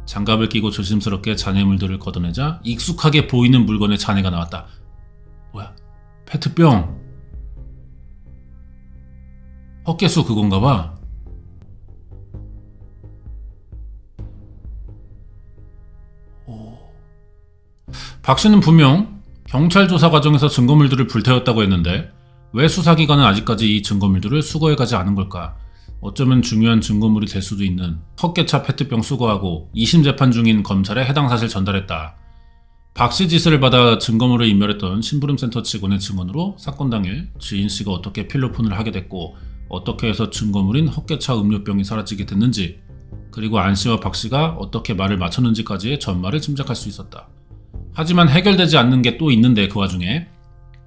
장갑을 끼고 조심스럽게 잔해물들을 걷어내자 익숙하게 보이는 물건의 잔해가 나왔다. 뭐야? 페트병. 헛개수 그건가 봐. 박 씨는 분명 경찰 조사 과정에서 증거물들을 불태웠다고 했는데 왜 수사기관은 아직까지 이 증거물들을 수거해가지 않은 걸까? 어쩌면 중요한 증거물이 될 수도 있는 헛개차 페트병 수거하고 2심 재판 중인 검찰에 해당 사실 전달했다. 박 씨 지시를 받아 증거물을 인멸했던 심부름센터 직원의 증언으로 사건 당일 지인 씨가 어떻게 필로폰을 하게 됐고 어떻게 해서 증거물인 헛개차 음료병이 사라지게 됐는지 그리고 안 씨와 박 씨가 어떻게 말을 맞췄는지까지의 전말을 짐작할 수 있었다. 하지만 해결되지 않는 게 또 있는데 그 와중에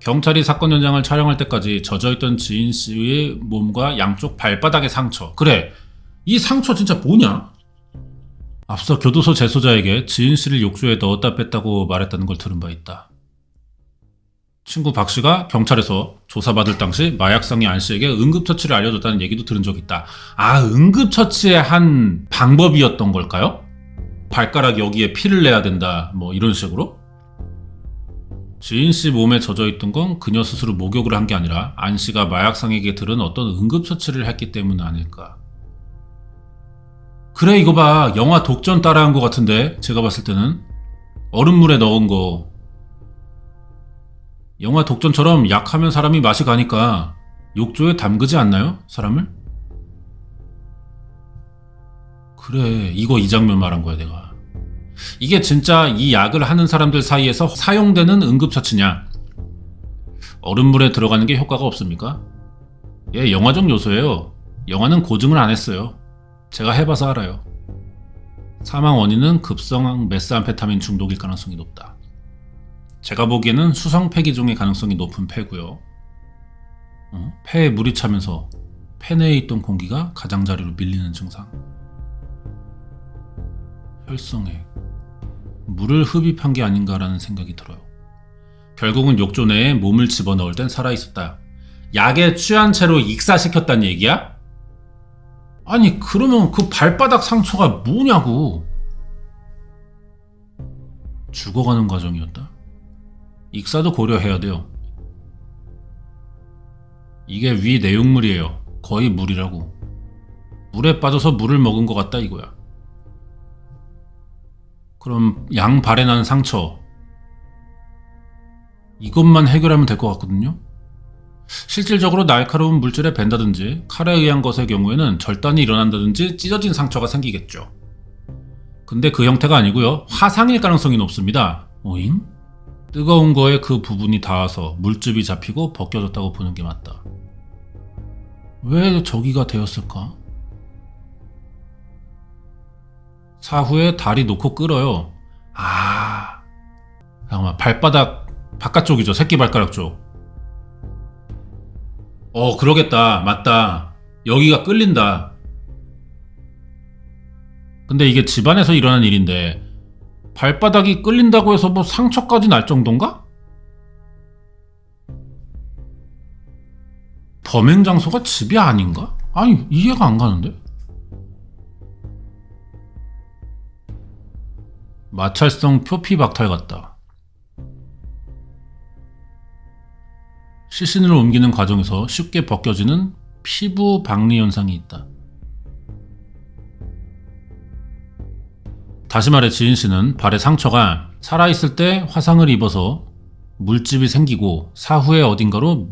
경찰이 사건 현장을 촬영할 때까지 젖어있던 지인 씨의 몸과 양쪽 발바닥의 상처. 그래, 이 상처 진짜 뭐냐? 앞서 교도소 재소자에게 지인 씨를 욕조에 넣었다 뺐다고 말했다는 걸 들은 바 있다. 친구 박 씨가 경찰에서 조사받을 당시 마약상이 안 씨에게 응급처치를 알려줬다는 얘기도 들은 적이 있다. 아, 응급처치의 한 방법이었던 걸까요? 발가락 여기에 피를 내야 된다, 뭐 이런 식으로? 지인 씨 몸에 젖어있던 건 그녀 스스로 목욕을 한 게 아니라 안 씨가 마약상에게 들은 어떤 응급처치를 했기 때문 아닐까. 그래, 이거 봐. 영화 독전 따라한 것 같은데 제가 봤을 때는 얼음물에 넣은 거. 영화 독전처럼 약하면 사람이 맛이 가니까 욕조에 담그지 않나요? 사람을? 그래, 이거 이 장면 말한 거야 내가. 이게 진짜 이 약을 하는 사람들 사이에서 사용되는 응급처치냐? 얼음물에 들어가는 게 효과가 없습니까? 예, 영화적 요소예요. 영화는 고증을 안 했어요. 제가 해봐서 알아요. 사망 원인은 급성 메스암페타민 중독일 가능성이 높다. 제가 보기에는 수성 폐기종의 가능성이 높은 폐고요. 폐에 물이 차면서 폐 내에 있던 공기가 가장자리로 밀리는 증상. 혈성액. 물을 흡입한 게 아닌가라는 생각이 들어요. 결국은 욕조 내에 몸을 집어넣을 땐 살아있었다. 약에 취한 채로 익사시켰다는 얘기야? 아니 그러면 그 발바닥 상처가 뭐냐고. 죽어가는 과정이었다. 익사도 고려해야 돼요. 이게 위 내용물이에요. 거의 물이라고. 물에 빠져서 물을 먹은 것 같다 이거야. 그럼 양 발에 난 상처, 이것만 해결하면 될 것 같거든요. 실질적으로 날카로운 물질에 벤다든지 칼에 의한 것의 경우에는 절단이 일어난다든지 찢어진 상처가 생기겠죠. 근데 그 형태가 아니고요. 화상일 가능성이 높습니다. 오잉? 뜨거운 거에 그 부분이 닿아서 물집이 잡히고 벗겨졌다고 보는 게 맞다. 왜 저기가 되었을까? 사후에 다리 놓고 끌어요. 잠깐만, 발바닥 바깥쪽이죠. 새끼발가락 쪽. 그러겠다. 맞다. 여기가 끌린다. 근데 이게 집안에서 일어난 일인데 발바닥이 끌린다고 해서 뭐 상처까지 날 정도인가? 범행 장소가 집이 아닌가? 아니 이해가 안 가는데? 마찰성 표피박탈 같다. 시신을 옮기는 과정에서 쉽게 벗겨지는 피부 박리 현상이 있다. 다시 말해 지인 씨는 발의 상처가 살아있을 때 화상을 입어서 물집이 생기고 사후에 어딘가로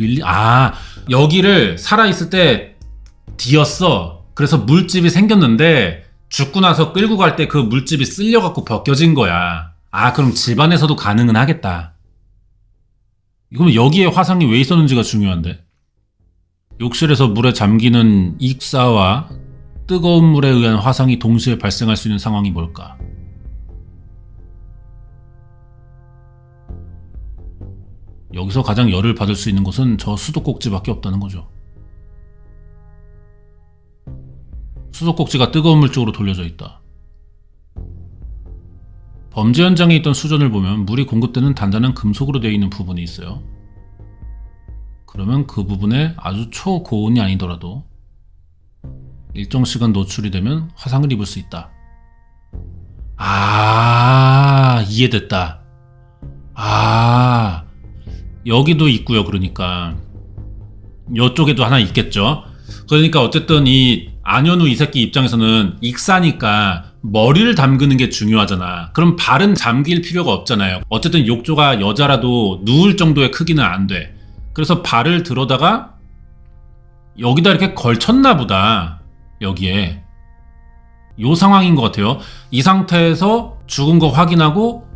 여기를 살아있을 때 뒤었어. 그래서 물집이 생겼는데 죽고 나서 끌고 갈 때 그 물집이 쓸려갖고 벗겨진 거야. 그럼 집안에서도 가능은 하겠다. 이거는 여기에 화상이 왜 있었는지가 중요한데. 욕실에서 물에 잠기는 익사와 뜨거운 물에 의한 화상이 동시에 발생할 수 있는 상황이 뭘까? 여기서 가장 열을 받을 수 있는 곳은 저 수도꼭지밖에 없다는 거죠. 수도꼭지가 뜨거운 물 쪽으로 돌려져 있다. 범죄 현장에 있던 수전을 보면 물이 공급되는 단단한 금속으로 되어 있는 부분이 있어요. 그러면 그 부분에 아주 초고온이 아니더라도 일정 시간 노출이 되면 화상을 입을 수 있다. 이해됐다. 여기도 있고요. 그러니까 이쪽에도 하나 있겠죠. 그러니까 어쨌든 이 안현우 이 새끼 입장에서는 익사니까 머리를 담그는 게 중요하잖아. 그럼 발은 잠길 필요가 없잖아요. 어쨌든 욕조가 여자라도 누울 정도의 크기는 안 돼. 그래서 발을 들어다가 여기다 이렇게 걸쳤나 보다. 여기에 요 상황인 것 같아요. 이 상태에서 죽은 거 확인하고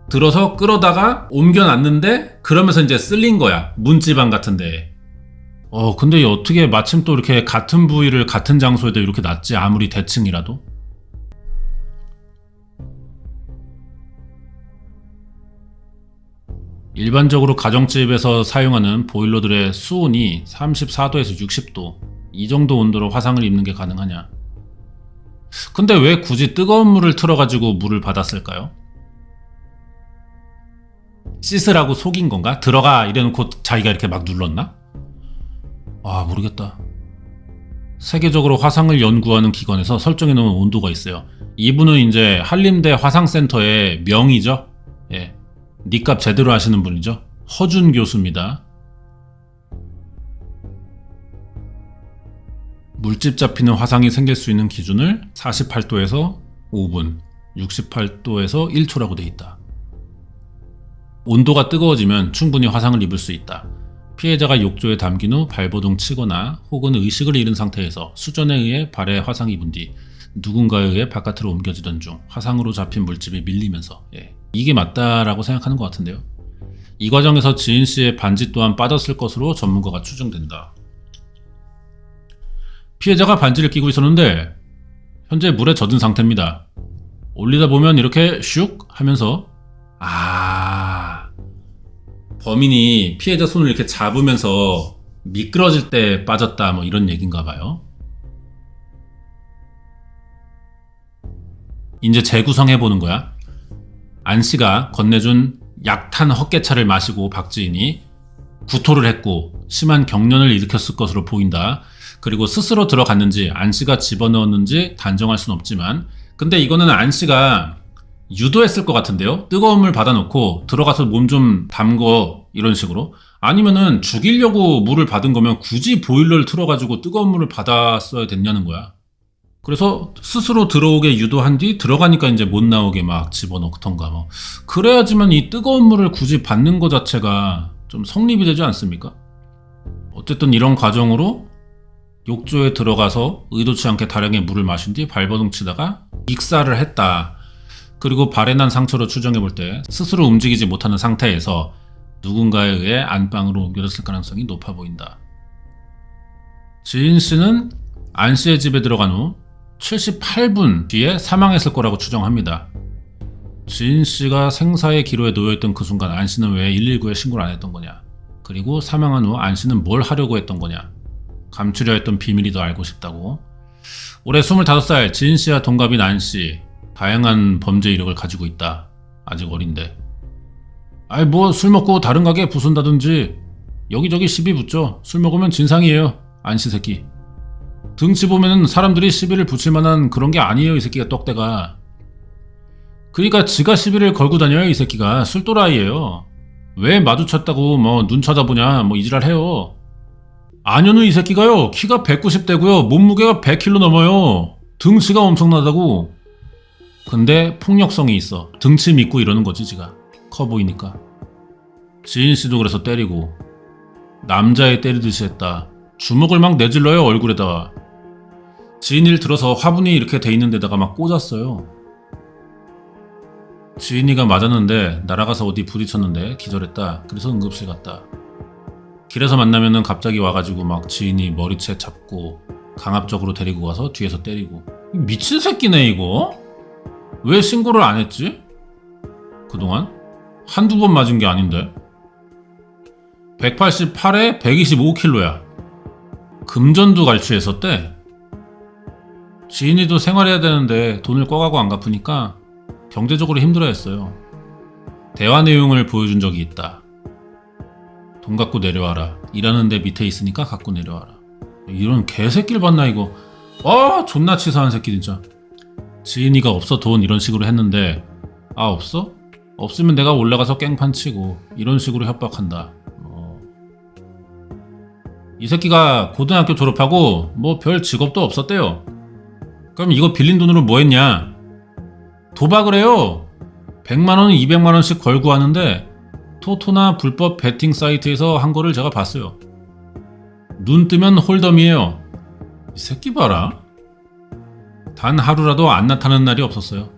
들어서 끌어다가 옮겨놨는데 그러면서 이제 쓸린 거야. 문지방 같은데. 근데 어떻게 마침 또 이렇게 같은 부위를 같은 장소에다 이렇게 놨지? 아무리 대칭이라도? 일반적으로 가정집에서 사용하는 보일러들의 수온이 34도에서 60도 이 정도 온도로 화상을 입는 게 가능하냐? 근데 왜 굳이 뜨거운 물을 틀어가지고 물을 받았을까요? 씻으라고 속인 건가? 들어가 이래놓고 자기가 이렇게 막 눌렀나? 모르겠다. 세계적으로 화상을 연구하는 기관에서 설정해 놓은 온도가 있어요. 이분은 이제 한림대 화상센터의 명의죠. 예, 니값 제대로 하시는 분이죠. 허준 교수입니다. 물집 잡히는 화상이 생길 수 있는 기준을 48도에서 5분, 68도에서 1초라고 돼 있다. 온도가 뜨거워지면 충분히 화상을 입을 수 있다. 피해자가 욕조에 담긴 후 발버둥 치거나 혹은 의식을 잃은 상태에서 수전에 의해 발에 화상이 입은 뒤 누군가에 의해 바깥으로 옮겨지던 중 화상으로 잡힌 물집이 밀리면서 이게 맞다라고 생각하는 것 같은데요. 이 과정에서 지인 씨의 반지 또한 빠졌을 것으로 전문가가 추정된다. 피해자가 반지를 끼고 있었는데 현재 물에 젖은 상태입니다. 올리다 보면 이렇게 슉 하면서 범인이 피해자 손을 이렇게 잡으면서 미끄러질 때 빠졌다 뭐 이런 얘기인가 봐요. 이제 재구성해보는 거야. 안씨가 건네준 약탄 헛개차를 마시고 박지인이 구토를 했고 심한 경련을 일으켰을 것으로 보인다. 그리고 스스로 들어갔는지 안씨가 집어넣었는지 단정할 순 없지만 근데 이거는 안씨가 유도했을 것 같은데요. 뜨거운 물 받아놓고 들어가서 몸 좀 담궈 이런 식으로. 아니면은 죽이려고 물을 받은 거면 굳이 보일러를 틀어가지고 뜨거운 물을 받았어야 됐냐는 거야. 그래서 스스로 들어오게 유도한 뒤 들어가니까 이제 못 나오게 막 집어넣던가 뭐. 그래야지만 이 뜨거운 물을 굳이 받는 것 자체가 좀 성립이 되지 않습니까? 어쨌든 이런 과정으로 욕조에 들어가서 의도치 않게 다량의 물을 마신 뒤 발버둥 치다가 익사를 했다. 그리고 발에 난 상처로 추정해볼 때 스스로 움직이지 못하는 상태에서 누군가에 의해 안방으로 옮겨졌을 가능성이 높아 보인다. 지인 씨는 안 씨의 집에 들어간 후 78분 뒤에 사망했을 거라고 추정합니다. 지인 씨가 생사의 기로에 놓여있던 그 순간 안 씨는 왜 119에 신고를 안 했던 거냐? 그리고 사망한 후 안 씨는 뭘 하려고 했던 거냐? 감추려 했던 비밀이 더 알고 싶다고. 올해 25살 지인 씨와 동갑인 안 씨. 다양한 범죄 이력을 가지고 있다. 아직 어린데. 뭐 술 먹고 다른 가게에 부순다든지 여기저기 시비 붙죠. 술 먹으면 진상이에요. 안 씨 새끼. 등치 보면은 사람들이 시비를 붙일 만한 그런 게 아니에요. 이 새끼가 떡대가. 그러니까 지가 시비를 걸고 다녀요. 이 새끼가. 술또라이예요. 왜 마주쳤다고 뭐 눈 쳐다보냐 뭐 이지랄 해요. 안현우 이 새끼가요. 키가 190대고요. 몸무게가 100kg 넘어요. 등치가 엄청나다고. 근데 폭력성이 있어. 등치 믿고 이러는 거지 지가. 커 보이니까. 지인 씨도 그래서 때리고 남자애 때리듯이 했다. 주먹을 막 내질러요 얼굴에다가. 지인이를 들어서 화분이 이렇게 돼 있는 데다가 막 꽂았어요. 지인이가 맞았는데 날아가서 어디 부딪혔는데 기절했다. 그래서 응급실 갔다. 길에서 만나면은 갑자기 와가지고 막 지인이 머리채 잡고 강압적으로 데리고 가서 뒤에서 때리고. 미친 새끼네 이거. 왜 신고를 안 했지? 그동안? 한두 번 맞은 게 아닌데. 188에 125kg야. 금전도 갈취했었대. 지인이도 생활해야 되는데 돈을 꿔가고 안 갚으니까 경제적으로 힘들어했어요. 대화 내용을 보여준 적이 있다. 돈 갖고 내려와라. 일하는데 밑에 있으니까 갖고 내려와라. 이런 개새끼를 봤나 이거. 존나 치사한 새끼 진짜. 지인이가 없어 돈 이런 식으로 했는데 없어? 없으면 내가 올라가서 깽판 치고 이런 식으로 협박한다. 이 새끼가 고등학교 졸업하고 뭐 별 직업도 없었대요. 그럼 이거 빌린 돈으로 뭐 했냐? 도박을 해요. 100만원, 200만원씩 걸고 하는데 토토나 불법 베팅 사이트에서 한 거를 제가 봤어요. 눈 뜨면 홀덤이에요. 이 새끼 봐라. 단 하루라도 안 나타나는 날이 없었어요.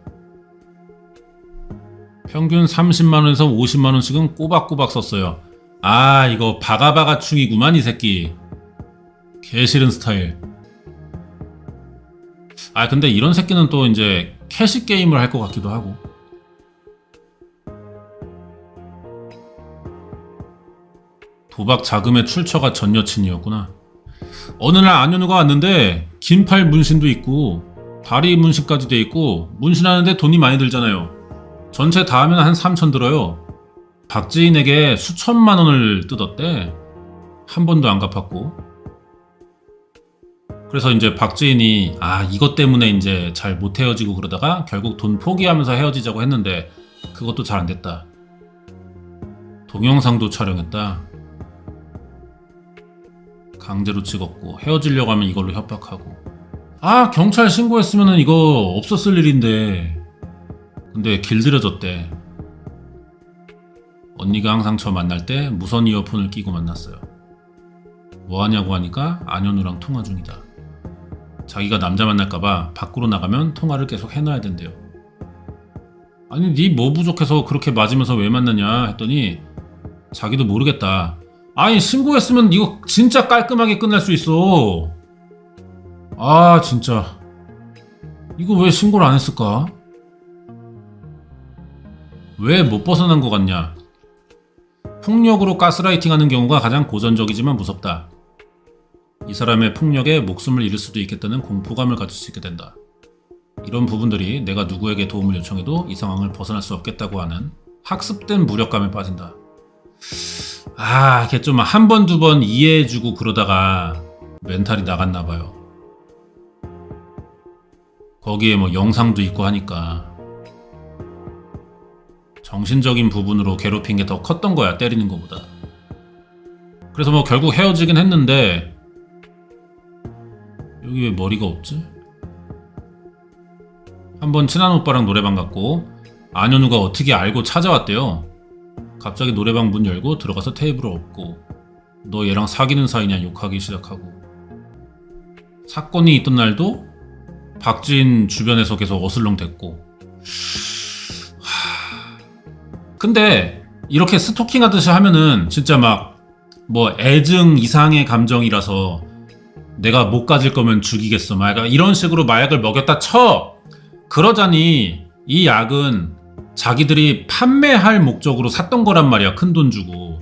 평균 30만원에서 50만원씩은 꼬박꼬박 썼어요. 이거 바가바가충이구만 이 새끼. 개싫은 스타일. 근데 이런 새끼는 또 이제 캐시 게임을 할 것 같기도 하고. 도박 자금의 출처가 전 여친이었구나. 어느 날 안현우가 왔는데 긴팔 문신도 있고 다리 문신까지 돼 있고 문신하는데 돈이 많이 들잖아요. 전체 다 하면 한 3천 들어요. 박지인에게 수천만 원을 뜯었대. 한 번도 안 갚았고. 그래서 이제 박지인이 이것 때문에 이제 잘 못 헤어지고 그러다가 결국 돈 포기하면서 헤어지자고 했는데 그것도 잘 안 됐다. 동영상도 촬영했다. 강제로 찍었고 헤어지려고 하면 이걸로 협박하고. 경찰 신고했으면 이거 없었을 일인데. 근데 길들여졌대. 언니가 항상 저 만날 때 무선 이어폰을 끼고 만났어요. 뭐하냐고 하니까 안현우랑 통화 중이다. 자기가 남자 만날까봐 밖으로 나가면 통화를 계속 해놔야 된대요. 아니 네 뭐 부족해서 그렇게 맞으면서 왜 만나냐 했더니 자기도 모르겠다. 신고했으면 이거 진짜 깔끔하게 끝날 수 있어. 진짜 이거 왜 신고를 안 했을까? 왜 못 벗어난 것 같냐? 폭력으로 가스라이팅하는 경우가 가장 고전적이지만 무섭다. 이 사람의 폭력에 목숨을 잃을 수도 있겠다는 공포감을 가질 수 있게 된다. 이런 부분들이 내가 누구에게 도움을 요청해도 이 상황을 벗어날 수 없겠다고 하는 학습된 무력감에 빠진다. 걔 좀 한 번, 두 번 이해해주고 그러다가 멘탈이 나갔나봐요. 거기에 뭐 영상도 있고 하니까 정신적인 부분으로 괴롭힌 게 더 컸던 거야, 때리는 것보다. 그래서 뭐 결국 헤어지긴 했는데 여기 왜 머리가 없지? 한번 친한 오빠랑 노래방 갔고 안현우가 어떻게 알고 찾아왔대요. 갑자기 노래방 문 열고 들어가서 테이블을 엎고 너 얘랑 사귀는 사이냐 욕하기 시작하고 사건이 있던 날도 박지인 주변에서 계속 어슬렁댔고 근데 이렇게 스토킹 하듯이 하면은 진짜 막 뭐 애증 이상의 감정이라서 내가 못 가질 거면 죽이겠어 막 이런 식으로 마약을 먹였다 쳐. 그러자니 이 약은 자기들이 판매할 목적으로 샀던 거란 말이야. 큰 돈 주고.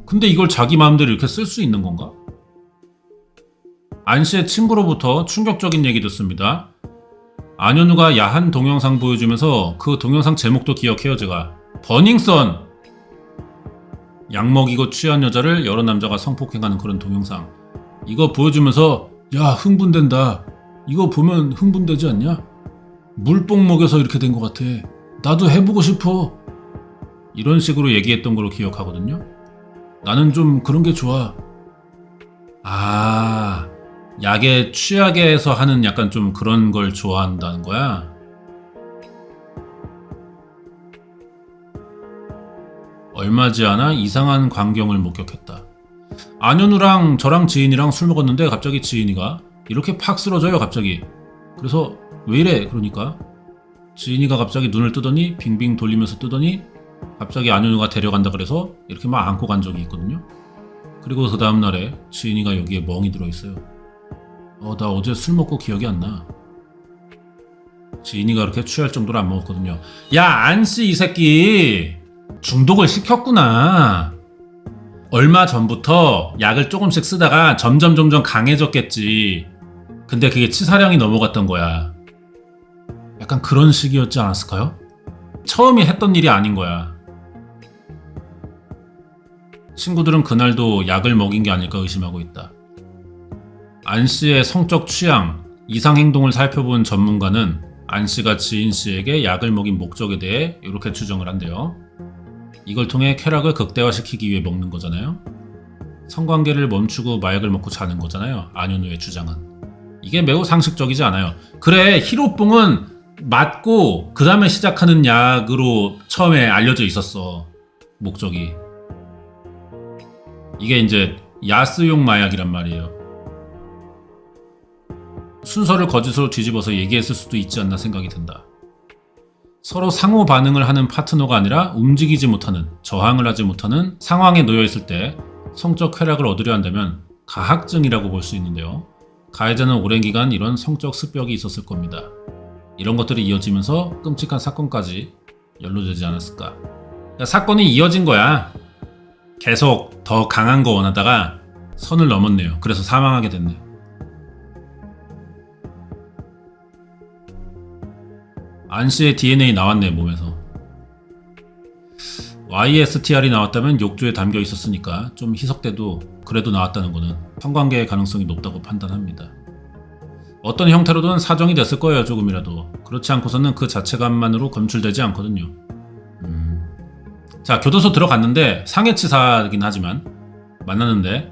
근데 이걸 자기 마음대로 이렇게 쓸 수 있는 건가? 안 씨의 친구로부터 충격적인 얘기 듣습니다. 안현우가 야한 동영상 보여주면서 그 동영상 제목도 기억해요. 제가 버닝썬. 약 먹이고 취한 여자를 여러 남자가 성폭행하는 그런 동영상. 이거 보여주면서 야 흥분된다. 이거 보면 흥분되지 않냐? 물뽕 먹여서 이렇게 된 것 같아. 나도 해보고 싶어. 이런 식으로 얘기했던 걸로 기억하거든요. 나는 좀 그런 게 좋아. 약에 취하게 해서 하는 약간 좀 그런 걸 좋아한다는 거야. 얼마 지않아 이상한 광경을 목격했다. 안현우랑 저랑 지인이랑 술 먹었는데 갑자기 지인이가 이렇게 팍 쓰러져요. 갑자기. 그래서 왜 이래? 그러니까 지인이가 갑자기 눈을 뜨더니 빙빙 돌리면서 뜨더니 갑자기 안현우가 데려간다 그래서 이렇게 막 안고 간 적이 있거든요. 그리고 그 다음날에 지인이가 여기에 멍이 들어있어요. 나 어제 술 먹고 기억이 안 나. 지인이가 그렇게 취할 정도로 안 먹었거든요. 야 안씨 이 새끼 중독을 시켰구나. 얼마 전부터 약을 조금씩 쓰다가 점점 강해졌겠지. 근데 그게 치사량이 넘어갔던 거야. 약간 그런 식이었지 않았을까요? 처음이 했던 일이 아닌 거야. 친구들은 그날도 약을 먹인 게 아닐까 의심하고 있다. 안 씨의 성적 취향, 이상 행동을 살펴본 전문가는 안 씨가 지인 씨에게 약을 먹인 목적에 대해 이렇게 추정을 한대요. 이걸 통해 쾌락을 극대화시키기 위해 먹는 거잖아요. 성관계를 멈추고 마약을 먹고 자는 거잖아요. 안현우의 주장은. 이게 매우 상식적이지 않아요. 그래 히로뽕은 맞고 그 다음에 시작하는 약으로 처음에 알려져 있었어. 목적이. 이게 이제 야스용 마약이란 말이에요. 순서를 거짓으로 뒤집어서 얘기했을 수도 있지 않나 생각이 든다. 서로 상호 반응을 하는 파트너가 아니라 움직이지 못하는, 저항을 하지 못하는 상황에 놓여 있을 때 성적 쾌락을 얻으려 한다면 가학증이라고 볼 수 있는데요. 가해자는 오랜 기간 이런 성적 습벽이 있었을 겁니다. 이런 것들이 이어지면서 끔찍한 사건까지 연루되지 않았을까. 그러니까 사건이 이어진 거야. 계속 더 강한 거 원하다가 선을 넘었네요. 그래서 사망하게 됐네. 안 씨의 DNA 나왔네 몸에서. YSTR이 나왔다면 욕조에 담겨 있었으니까 좀 희석돼도 그래도 나왔다는 거는 성관계의 가능성이 높다고 판단합니다. 어떤 형태로든 사정이 됐을 거예요. 조금이라도. 그렇지 않고서는 그 자체감만으로 검출되지 않거든요. 자, 교도소 들어갔는데 상해치사긴 하지만 만났는데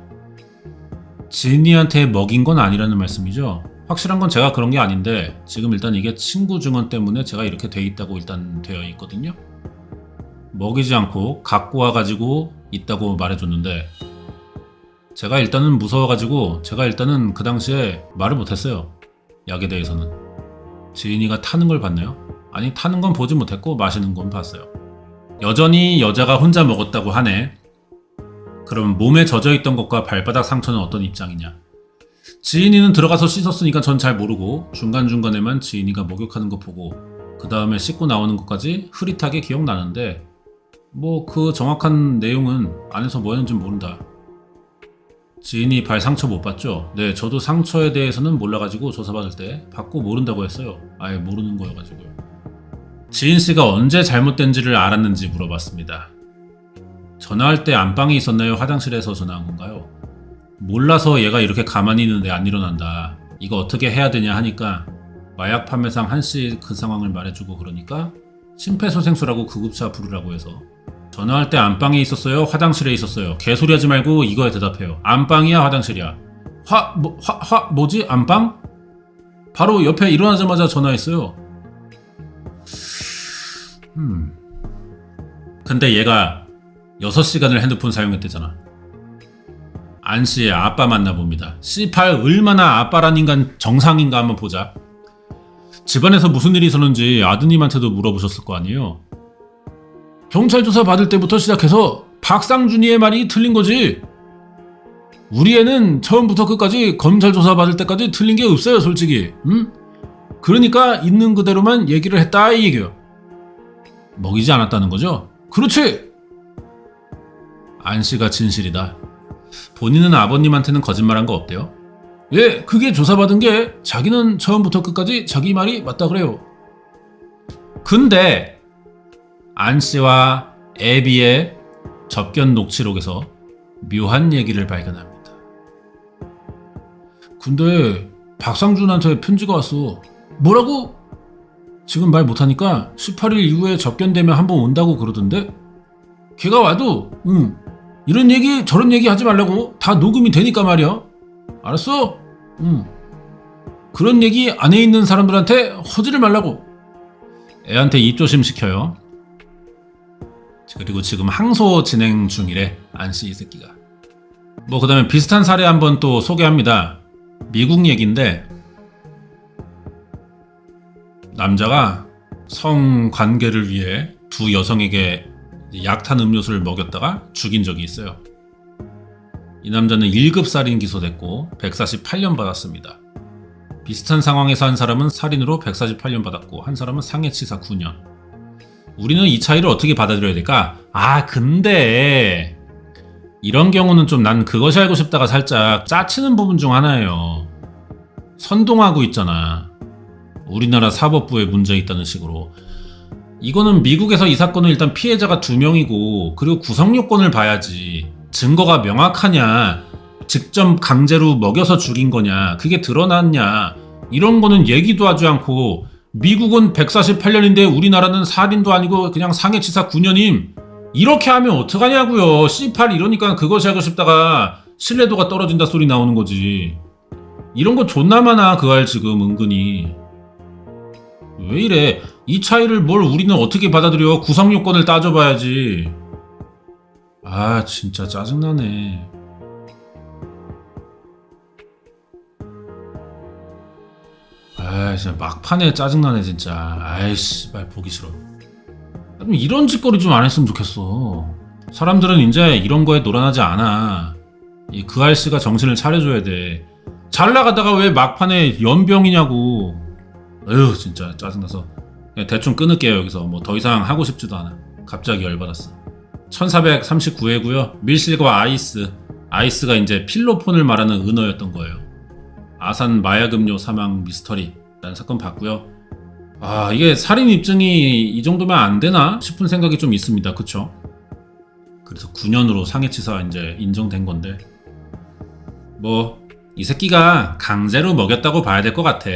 지인이한테 먹인 건 아니라는 말씀이죠. 확실한 건 제가 그런 게 아닌데 지금 일단 이게 친구 증언 때문에 제가 이렇게 돼 있다고 일단 되어 있거든요. 먹이지 않고 갖고 와가지고 있다고 말해줬는데 제가 일단은 무서워가지고 제가 일단은 그 당시에 말을 못했어요. 약에 대해서는. 지인이가 타는 걸 봤나요? 아니 타는 건 보지 못했고 마시는 건 봤어요. 여전히 여자가 혼자 먹었다고 하네. 그럼 몸에 젖어있던 것과 발바닥 상처는 어떤 입장이냐. 지인이는 들어가서 씻었으니까 전 잘 모르고 중간중간에만 지인이가 목욕하는 거 보고 그 다음에 씻고 나오는 것까지 흐릿하게 기억나는데 뭐 그 정확한 내용은 안에서 뭐 했는지 모른다. 지인이 발 상처 못 봤죠? 네, 저도 상처에 대해서는 몰라가지고 조사받을 때 받고 모른다고 했어요. 아예 모르는 거여가지고요. 지인씨가 언제 잘못된지를 알았는지 물어봤습니다. 전화할 때 안방에 있었나요? 화장실에서 전화한 건가요? 몰라서 얘가 이렇게 가만히 있는데 안 일어난다. 이거 어떻게 해야 되냐 하니까 마약 판매상 한씨 그 상황을 말해주고 그러니까 심폐소생술하고 구급차 부르라고 해서 전화할 때 안방에 있었어요? 화장실에 있었어요? 개소리 하지 말고 이거에 대답해요. 안방이야? 화장실이야? 뭐지? 안방? 바로 옆에 일어나자마자 전화했어요. 근데 얘가 6시간을 핸드폰 사용했대잖아. 안씨의 아빠 만나봅니다. C8 얼마나 아빠란 인간 정상인가 한번 보자. 집안에서 무슨 일이 있었는지 아드님한테도 물어보셨을 거 아니에요. 경찰 조사 받을 때부터 시작해서 박상준이의 말이 틀린 거지. 우리 애는 처음부터 끝까지 검찰 조사 받을 때까지 틀린 게 없어요, 솔직히. 응? 그러니까 있는 그대로만 얘기를 했다 이 얘기요. 먹이지 않았다는 거죠? 그렇지! 안씨가 진실이다. 본인은 아버님한테는 거짓말한 거 없대요? 예, 그게 조사받은 게 자기는 처음부터 끝까지 자기 말이 맞다 그래요. 근데 안씨와 애비의 접견 녹취록에서 묘한 얘기를 발견합니다. 근데 박상준한테 편지가 왔어. 뭐라고? 지금 말 못하니까 18일 이후에 접견되면 한번 온다고 그러던데? 걔가 와도 이런 얘기 저런 얘기 하지 말라고. 다 녹음이 되니까 말이야. 알았어? 그런 얘기 안에 있는 사람들한테 허지를 말라고. 애한테 입조심 시켜요. 그리고 지금 항소 진행 중이래, 안씨 이 새끼가. 뭐 그 다음에 비슷한 사례 한번 또 소개합니다. 미국 얘기인데 남자가 성관계를 위해 두 여성에게 약탄 음료수를 먹였다가 죽인 적이 있어요. 이 남자는 1급 살인 기소됐고 148년 받았습니다. 비슷한 상황에서 한 사람은 살인으로 148년 받았고 한 사람은 상해치사 9년. 우리는 이 차이를 어떻게 받아들여야 될까? 근데 이런 경우는 좀 난 그것이 알고 싶다가 살짝 짜치는 부분 중 하나예요. 선동하고 있잖아. 우리나라 사법부에 문제 있다는 식으로. 이거는 미국에서 이 사건은 일단 피해자가 2명이고 그리고 구성 요건을 봐야지. 증거가 명확하냐, 직접 강제로 먹여서 죽인 거냐, 그게 드러났냐, 이런 거는 얘기도 하지 않고 미국은 148년인데 우리나라는 살인도 아니고 그냥 상해치사 9년임. 이렇게 하면 어떡하냐고요. C8 이러니까 그것이 하고 싶다가 신뢰도가 떨어진다 소리 나오는 거지. 이런 거 존나 많아 그 알 지금 은근히. 왜 이래? 이 차이를 뭘 우리는 어떻게 받아들여? 구성 요건을 따져봐야지. 진짜 짜증나네. 진짜 막판에 짜증나네 진짜. 아이씨, 말 보기 싫어. 이런 짓거리 좀 안 했으면 좋겠어. 사람들은 이제 이런 거에 노란하지 않아. 그 알씨가 정신을 차려줘야 돼. 잘 나가다가 왜 막판에 연병이냐고. 에휴, 진짜 짜증나서 그냥 대충 끊을게요. 여기서 뭐 더 이상 하고 싶지도 않아. 갑자기 열받았어. 1439회고요. 밀실과 아이스가 이제 필로폰을 말하는 은어였던 거예요. 아산 마약음료 사망 미스터리 라는 사건 봤고요. 이게 살인 입증이 이 정도면 안 되나 싶은 생각이 좀 있습니다. 그쵸? 그래서 9년으로 상해치사 이제 인정된 건데 뭐 이 새끼가 강제로 먹였다고 봐야 될 것 같아.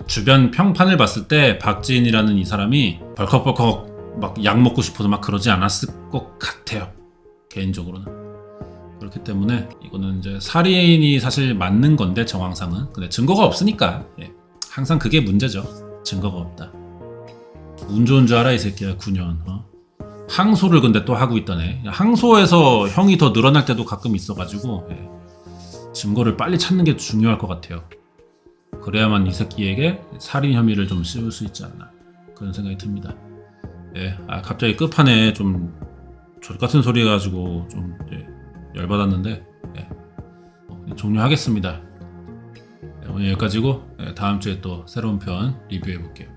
주변 평판을 봤을 때 박지인이라는 이 사람이 벌컥벌컥 막 약 먹고 싶어서 막 그러지 않았을 것 같아요. 개인적으로는. 그렇기 때문에 이거는 이제 살인이 사실 맞는 건데 정황상은. 근데 증거가 없으니까. 항상 그게 문제죠. 증거가 없다. 운 좋은 줄 알아 이 새끼야. 9년. 항소를 근데 또 하고 있다네. 항소에서 형이 더 늘어날 때도 가끔 있어가지고 증거를 빨리 찾는 게 중요할 것 같아요. 그래야만 이 새끼에게 살인 혐의를 좀 씌울 수 있지 않나 그런 생각이 듭니다. 갑자기 끝판에 좀 족같은 소리 해가지고 좀 열받았는데 종료하겠습니다. 오늘 여기까지고 다음 주에 또 새로운 편 리뷰해 볼게요.